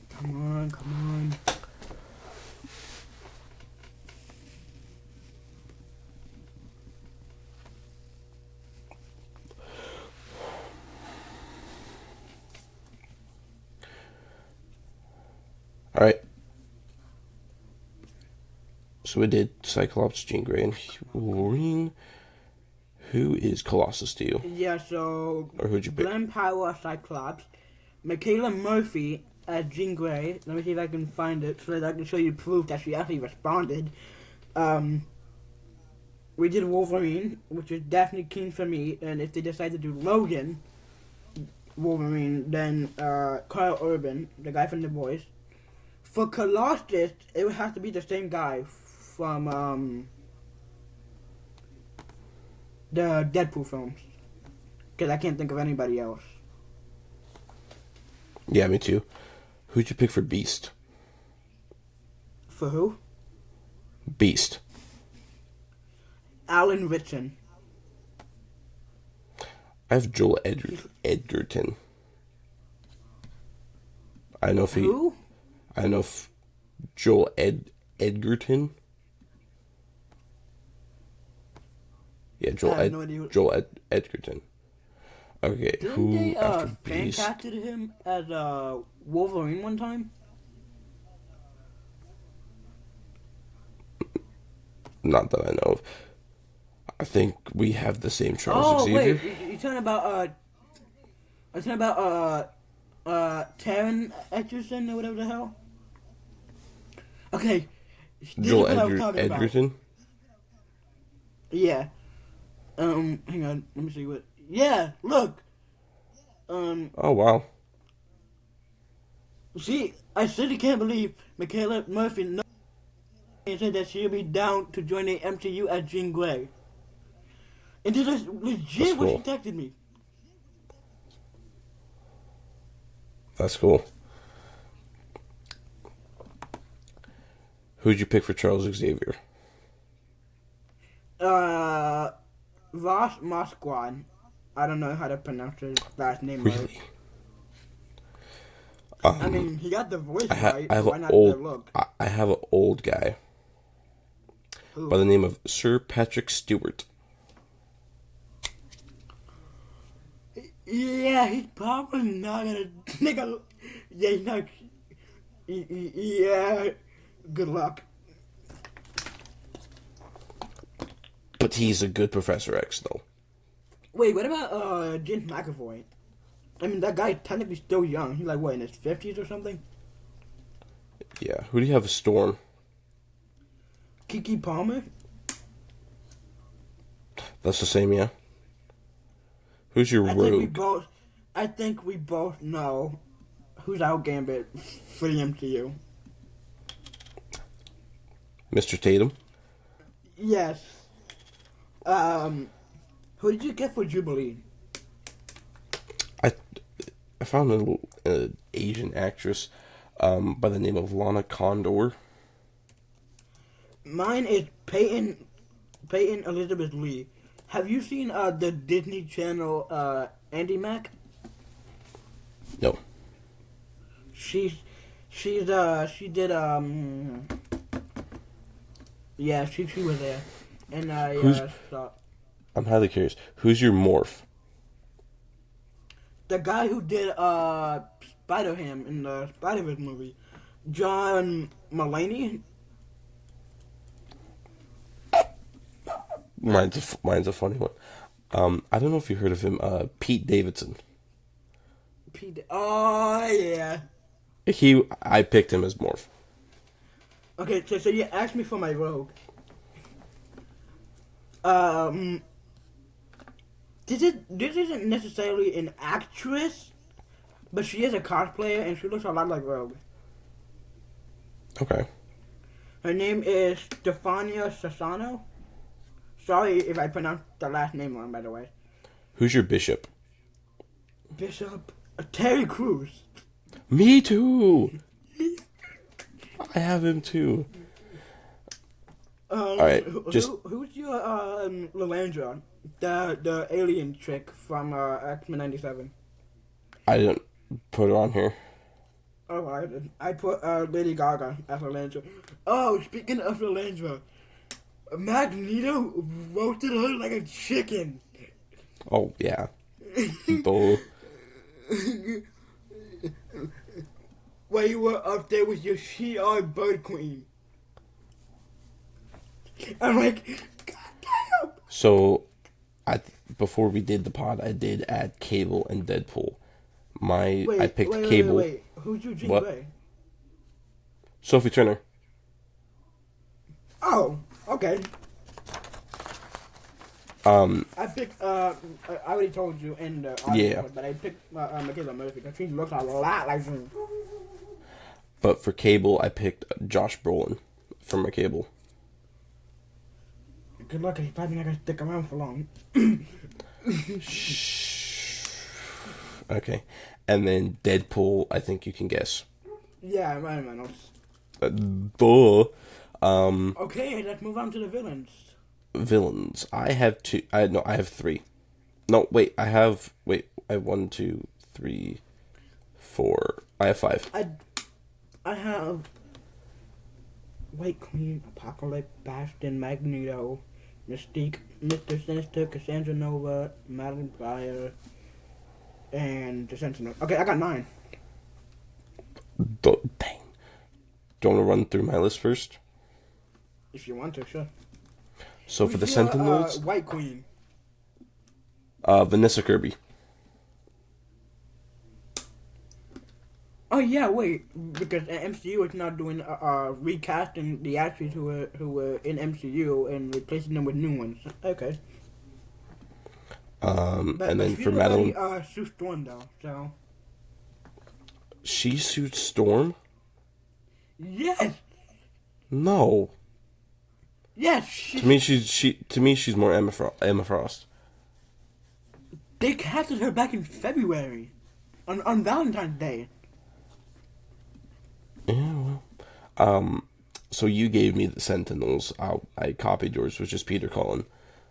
Speaker 2: Come on.
Speaker 1: Alright. So we did Cyclops, Jean Grey, and Wolverine. Who is Colossus to you?
Speaker 2: Yeah, so.
Speaker 1: Or who'd you pick?
Speaker 2: Glenn Powell as Cyclops. Michaela Murphy as Jean Grey. Let me see if I can find it so that I can show you proof that she actually responded. We did Wolverine, which is Daphne Keane for me, and if they decide to do Logan Wolverine, then Carl Urban, the guy from The Boys. For Colossus, it would have to be the same guy from the Deadpool films, because I can't think of anybody else.
Speaker 1: Yeah, me too. Who'd you pick for Beast?
Speaker 2: For who?
Speaker 1: Beast.
Speaker 2: Alan Ritchson.
Speaker 1: I have Joel Edgerton. I don't know if he.
Speaker 2: Who?
Speaker 1: I don't know if Joel Edgerton. Yeah, Joel Edgerton. Okay,
Speaker 2: Didn't
Speaker 1: who
Speaker 2: they
Speaker 1: after
Speaker 2: fan
Speaker 1: Beast?
Speaker 2: casted him as Wolverine one time?
Speaker 1: Not that I know of. I think we have the same Charles
Speaker 2: Oh
Speaker 1: Xavier.
Speaker 2: wait, you talking about I'm talking about Taron Egerton or whatever the hell. Okay, this
Speaker 1: Joel
Speaker 2: is what I was talking about.
Speaker 1: Edgerton.
Speaker 2: Yeah. Hang on. Let me see what. Yeah. Look.
Speaker 1: Oh wow.
Speaker 2: See, I still can't believe Michaela Murphy said that she'll be down to join the MCU as Jean Grey. And this is
Speaker 1: That's
Speaker 2: legit what she
Speaker 1: cool.
Speaker 2: texted me.
Speaker 1: That's cool. Who'd you pick for Charles Xavier?
Speaker 2: Ross Mosquan. I don't know how to pronounce his last name right.
Speaker 1: Really?
Speaker 2: I mean, he got the voice right,
Speaker 1: I
Speaker 2: so
Speaker 1: have
Speaker 2: why
Speaker 1: an
Speaker 2: not the
Speaker 1: old.
Speaker 2: look?
Speaker 1: I have an old guy
Speaker 2: Who?
Speaker 1: by the name of Sir Patrick Stewart.
Speaker 2: Yeah, he's probably not gonna. Nigga, yeah, he's not. Yeah, good luck.
Speaker 1: But he's a good Professor X, though.
Speaker 2: Wait, what about James McAvoy? I mean, that guy's technically still young. He's like, what, in his 50s or something?
Speaker 1: Yeah. Who do you have as Storm?
Speaker 2: Kiki Palmer?
Speaker 1: That's the same, yeah. Who's your
Speaker 2: I think we both know who's our Gambit for the MCU.
Speaker 1: Mr. Tatum?
Speaker 2: Yes. Who did you get for Jubilee?
Speaker 1: I found an Asian actress by the name of Lana Condor.
Speaker 2: Mine is Peyton Elizabeth Lee. Have you seen the Disney Channel Andy Mac?
Speaker 1: No.
Speaker 2: She did yeah, she was there. And I saw
Speaker 1: I'm highly curious. Who's your Morph?
Speaker 2: the guy who did Spider-Ham in the Spider-Verse movie, John Mulaney.
Speaker 1: Mine's a funny one. I don't know if you heard of him. Pete Davidson.
Speaker 2: Oh yeah.
Speaker 1: I picked him as Morph.
Speaker 2: Okay, so you asked me for my rogue. This isn't necessarily an actress, but she is a cosplayer and she looks a lot like Rogue.
Speaker 1: Okay.
Speaker 2: Her name is Stefania Sassano. Sorry if I pronounced the last name wrong, by the way.
Speaker 1: Who's your Bishop?
Speaker 2: Bishop Terry Crews.
Speaker 1: Me too. I have him too. All right,
Speaker 2: who's your Lalandra, the alien chick from X-Men '97?
Speaker 1: I didn't put it on here.
Speaker 2: Oh, I did. I put Lady Gaga as Lalandra. Oh, speaking of Lalandra, Magneto roasted her like a chicken.
Speaker 1: Oh yeah. Bull.
Speaker 2: While you were up there with your she-eyed bird queen. I'm like, God damn.
Speaker 1: So, before we did the pod, I did add Cable and Deadpool. I picked Cable.
Speaker 2: Wait. Who's your Jean
Speaker 1: What?
Speaker 2: Grey?
Speaker 1: Sophie Turner.
Speaker 2: Oh, okay. I picked, I already told you in the audio,
Speaker 1: Yeah.
Speaker 2: but I picked Michaela Murphy because she looks a lot like her.
Speaker 1: But for Cable, I picked Josh Brolin from my Cable.
Speaker 2: Good luck, he's probably not going to stick around for long.
Speaker 1: Okay. And then Deadpool, I think you can guess.
Speaker 2: Yeah, right, man.
Speaker 1: Bull.
Speaker 2: Okay, let's move on to the villains.
Speaker 1: Villains. I have two. I have three. No, wait. I have 1, 2, 3, 4. I have 5.
Speaker 2: I have White Queen, Apocalypse, Bastion, Magneto, Mystique, Mr. Sinister, Cassandra Nova, Madeline Pryor, and the Sentinel. Okay, I got 9.
Speaker 1: Dang. Do you want to run through my list first?
Speaker 2: If you want to, sure.
Speaker 1: So for the
Speaker 2: Who's your,
Speaker 1: Sentinels,
Speaker 2: White Queen.
Speaker 1: Vanessa Kirby.
Speaker 2: Oh yeah, wait, because MCU is now doing recasting the actors who were in MCU and replacing them with new ones. Okay.
Speaker 1: And then for
Speaker 2: she
Speaker 1: Madeline,
Speaker 2: already Sue Storm though, so
Speaker 1: she sued Storm.
Speaker 2: yes,
Speaker 1: No,
Speaker 2: yes.
Speaker 1: to me she's more Emma Frost.
Speaker 2: They casted her back in February, on Valentine's Day.
Speaker 1: Yeah, well, so you gave me the Sentinels. I copied yours, which is Peter Cullen.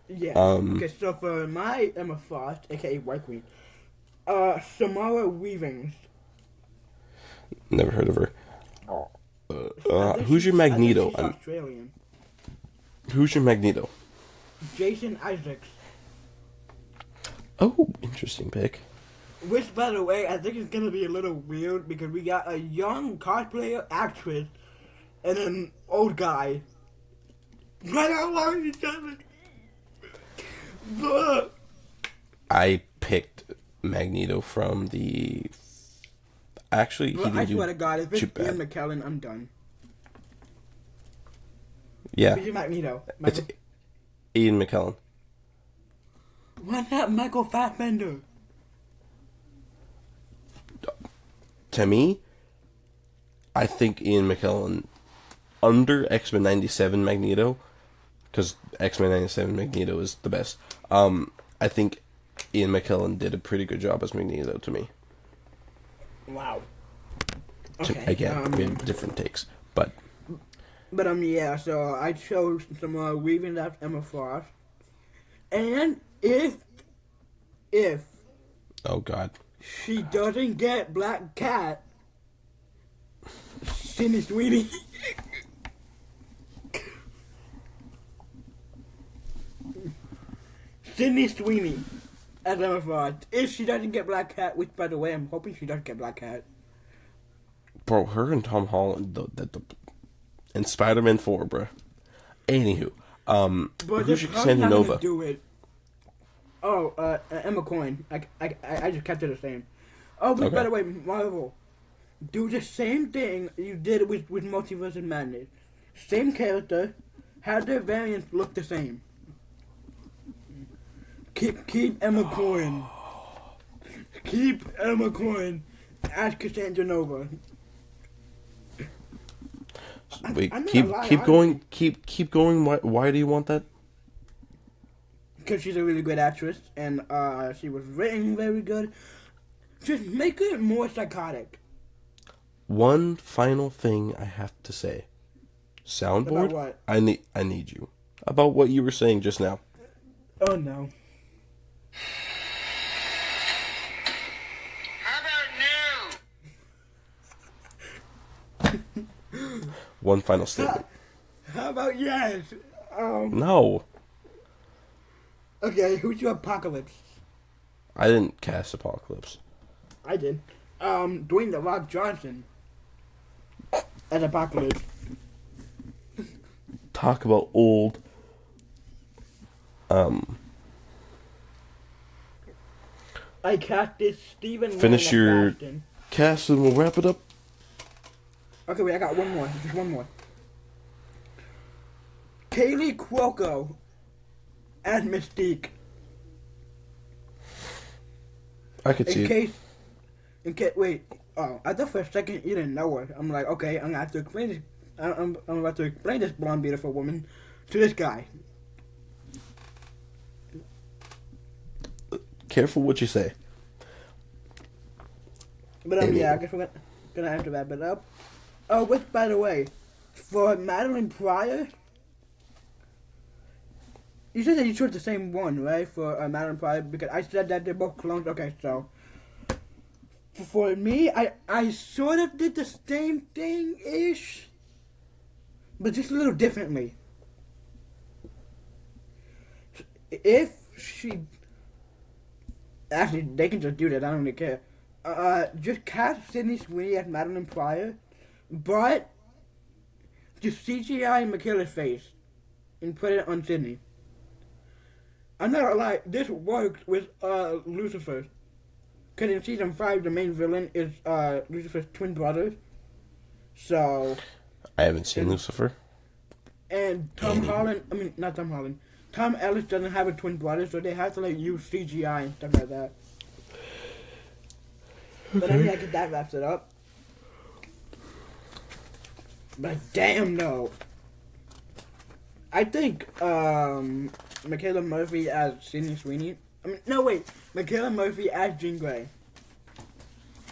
Speaker 2: Yeah. Okay, so for my Emma Frost, aka White Queen, Samara Weaving.
Speaker 1: Never heard of her. Who's your
Speaker 2: I think
Speaker 1: Magneto?
Speaker 2: she's Australian.
Speaker 1: Who's your Magneto?
Speaker 2: Jason Isaacs.
Speaker 1: Oh, interesting pick.
Speaker 2: Which, by the way, I think it's gonna be a little weird because we got a young cosplayer actress and an old guy right along each other. But
Speaker 1: I picked Magneto from the. Actually, he didn't
Speaker 2: I
Speaker 1: do
Speaker 2: swear to God, if it's
Speaker 1: too bad.
Speaker 2: Ian McKellen, I'm done.
Speaker 1: Yeah,
Speaker 2: Who's your Magneto?
Speaker 1: it's Ian McKellen.
Speaker 2: Why not Michael Fassbender?
Speaker 1: To me, I think Ian McKellen under X-Men 97 Magneto, because X-Men 97 Magneto is the best. I think Ian McKellen did a pretty good job as Magneto to me.
Speaker 2: Wow. Okay.
Speaker 1: Again, we have different takes, but
Speaker 2: yeah. So I chose some Weaving Up Emma Frost, and if
Speaker 1: oh god,
Speaker 2: she doesn't get Black Cat, Sydney Sweeney. Sydney Sweeney as Emma Frost. If she doesn't get Black Cat, which by the way, I'm hoping she does get Black Cat.
Speaker 1: bro, her and Tom Holland, and Spider-Man 4, bro. Anywho,
Speaker 2: But
Speaker 1: who's
Speaker 2: they're
Speaker 1: your
Speaker 2: probably
Speaker 1: Cassandra
Speaker 2: not
Speaker 1: Nova?
Speaker 2: gonna do it. Oh, Emma Coin. I just kept it the same. Oh, but
Speaker 1: Okay.
Speaker 2: by the way, Marvel, do the same thing you did with Multiverse of Madness. Same character, have their variants look the same. Keep Emma Coin. Keep Emma Coin as Cassandra Nova.
Speaker 1: Wait,
Speaker 2: I'm not
Speaker 1: keep
Speaker 2: gonna lie,
Speaker 1: keep
Speaker 2: I-
Speaker 1: going, keep going. Why do you want that?
Speaker 2: Because she's a really good actress, and she was written very good. Just make it more psychotic.
Speaker 1: One final thing I have to say. Soundboard.
Speaker 2: About what?
Speaker 1: I need you about what you were saying just now.
Speaker 2: Oh no.
Speaker 3: How about new?
Speaker 1: One final statement.
Speaker 2: How about yes?
Speaker 1: No,
Speaker 2: Okay, who's your Apocalypse?
Speaker 1: I didn't cast Apocalypse.
Speaker 2: I did. Dwayne The Rock Johnson as Apocalypse.
Speaker 1: Talk about old.
Speaker 2: I casted Stephen.
Speaker 1: Finish
Speaker 2: Lang as
Speaker 1: your-
Speaker 2: Bastion.
Speaker 1: Cast and we'll wrap it up.
Speaker 2: Okay, wait, I got one more. Just one more. Kaylee Cuoco as Mystique.
Speaker 1: I could see it.
Speaker 2: Wait. Oh, I thought for a second you didn't know her. I'm like, okay, I'm gonna have to explain this. I'm about to explain this blonde, beautiful woman to this guy.
Speaker 1: Careful what you say.
Speaker 2: But yeah, I guess we're gonna have to wrap it up. Oh, which, by the way, for Madeline Pryor, you said that you chose the same one, right? For Madeline Pryor, because I said that they're both clones. Okay, so for me, I sort of did the same thing ish, but just a little differently. Actually, they can just do that. I don't really care. Just cast Sydney Sweeney as Madeline Pryor, but just CGI Michaela's face and put it on Sydney. I'm not gonna lie, this worked with Lucifer. Because in season 5, the main villain is Lucifer's twin brother. So.
Speaker 1: I haven't seen Lucifer.
Speaker 2: And Tom Ellis doesn't have a twin brother, so they have to like use CGI and stuff like that. But I mean, I guess that wraps it up. But damn, no. I think Michaela Murphy as Sydney Sweeney. I mean, no wait, Michaela Murphy as Jean Grey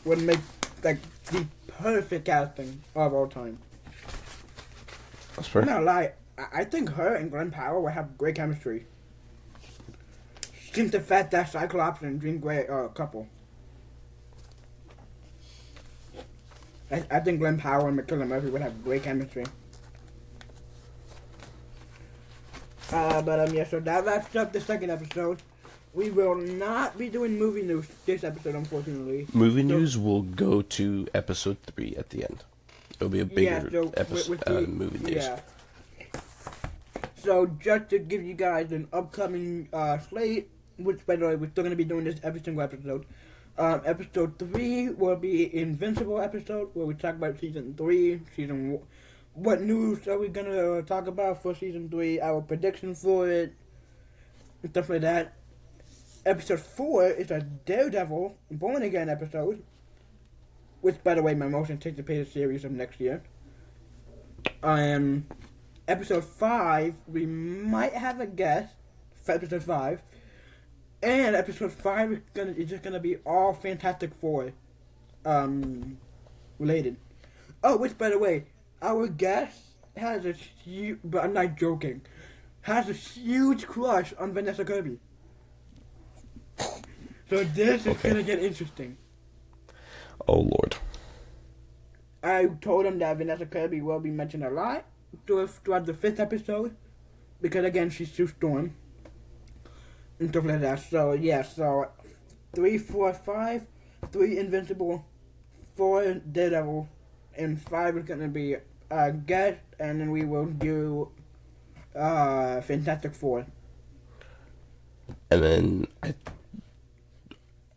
Speaker 2: would make like the perfect casting of all time.
Speaker 1: That's fair.
Speaker 2: I'm not lie. I think her and Glenn Powell will have great chemistry. Since the fact that Cyclops and Jean Grey are a couple. I think Glenn Powell and Michaela Murphy would have great chemistry. Yeah, so that wraps up the second episode. We will not be doing movie news this episode, unfortunately.
Speaker 1: Movie news will go to episode 3 at the end. It'll be a bigger episode, movie news.
Speaker 2: Yeah. So, just to give you guys an upcoming slate, which, by the way, we're still going to be doing this every single episode. Episode 3 will be Invincible episode, where we talk about season 3, what news are we going to talk about for season 3, our prediction for it, and stuff like that. Episode 4 is a Daredevil, Born Again episode, which, by the way, my most anticipated series of next year. Episode 5, we might have a guest for episode 5. And episode 5 is just gonna be all Fantastic Four related. Oh, which, by the way, our guest has a huge, but I'm not joking, has a huge crush on Vanessa Kirby. So this is gonna get interesting.
Speaker 1: Oh, Lord.
Speaker 2: I told him that Vanessa Kirby will be mentioned a lot throughout the 5th episode, because again, she's Sue Storm and stuff like that. So yeah, so 3, 4, 5, 3 Invincible, 4 Daredevil, and 5 is gonna be a guest, and then we will do Fantastic Four.
Speaker 1: And then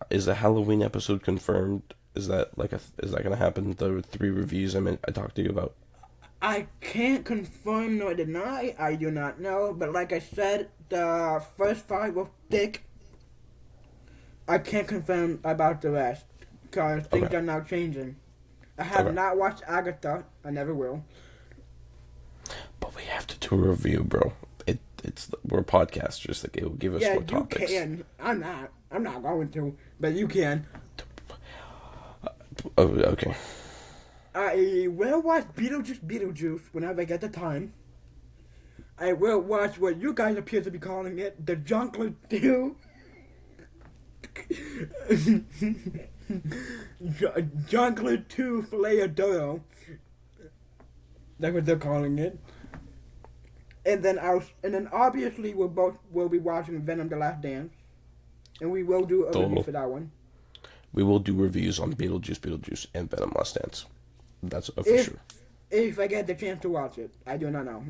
Speaker 1: is the Halloween episode confirmed? Is that gonna happen? The 3 reviews I talked to you about.
Speaker 2: I can't confirm nor deny. I do not know, but like I said, the first 5 were thick. I can't confirm about the rest because things are now changing. I have not watched Agatha. I never will.
Speaker 1: But we have to do a review, bro. We're podcasters. Like, it will give us more topics.
Speaker 2: Yeah, you can. I'm not going to, but you can.
Speaker 1: Oh, okay.
Speaker 2: I will watch Beetlejuice whenever I get the time. I will watch what you guys appear to be calling it, the Junkler 2. Junkler 2 Filet of Dodo. That's what they're calling it. And then obviously we'll be watching Venom: The Last Dance, and we will do a review for that one.
Speaker 1: We will do reviews on Beetlejuice, and Venom: Last Dance. That's for sure.
Speaker 2: If I get the chance to watch it, I do not know.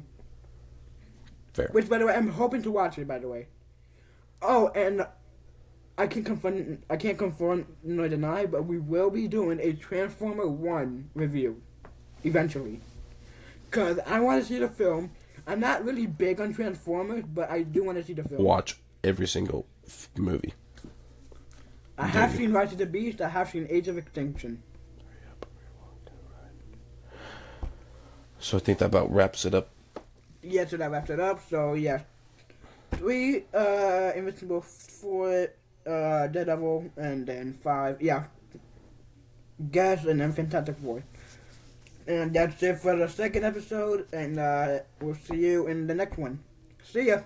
Speaker 1: Fair.
Speaker 2: Which, by the way, I'm hoping to watch it. By the way. Oh, and I can't confirm nor deny, but we will be doing a Transformer 1 review eventually. Cause I want to see the film. I'm not really big on Transformers, but I do want to see the film.
Speaker 1: Watch every single movie.
Speaker 2: I have seen Rise of the Beast. I have seen Age of Extinction.
Speaker 1: So I think that about wraps it up.
Speaker 2: Yeah, so that wraps it up. So yeah, 3 Invincible, 4 Daredevil, and then 5 Gas, and then Fantastic Four. And that's it for the second episode, and we'll see you in the next one. See ya!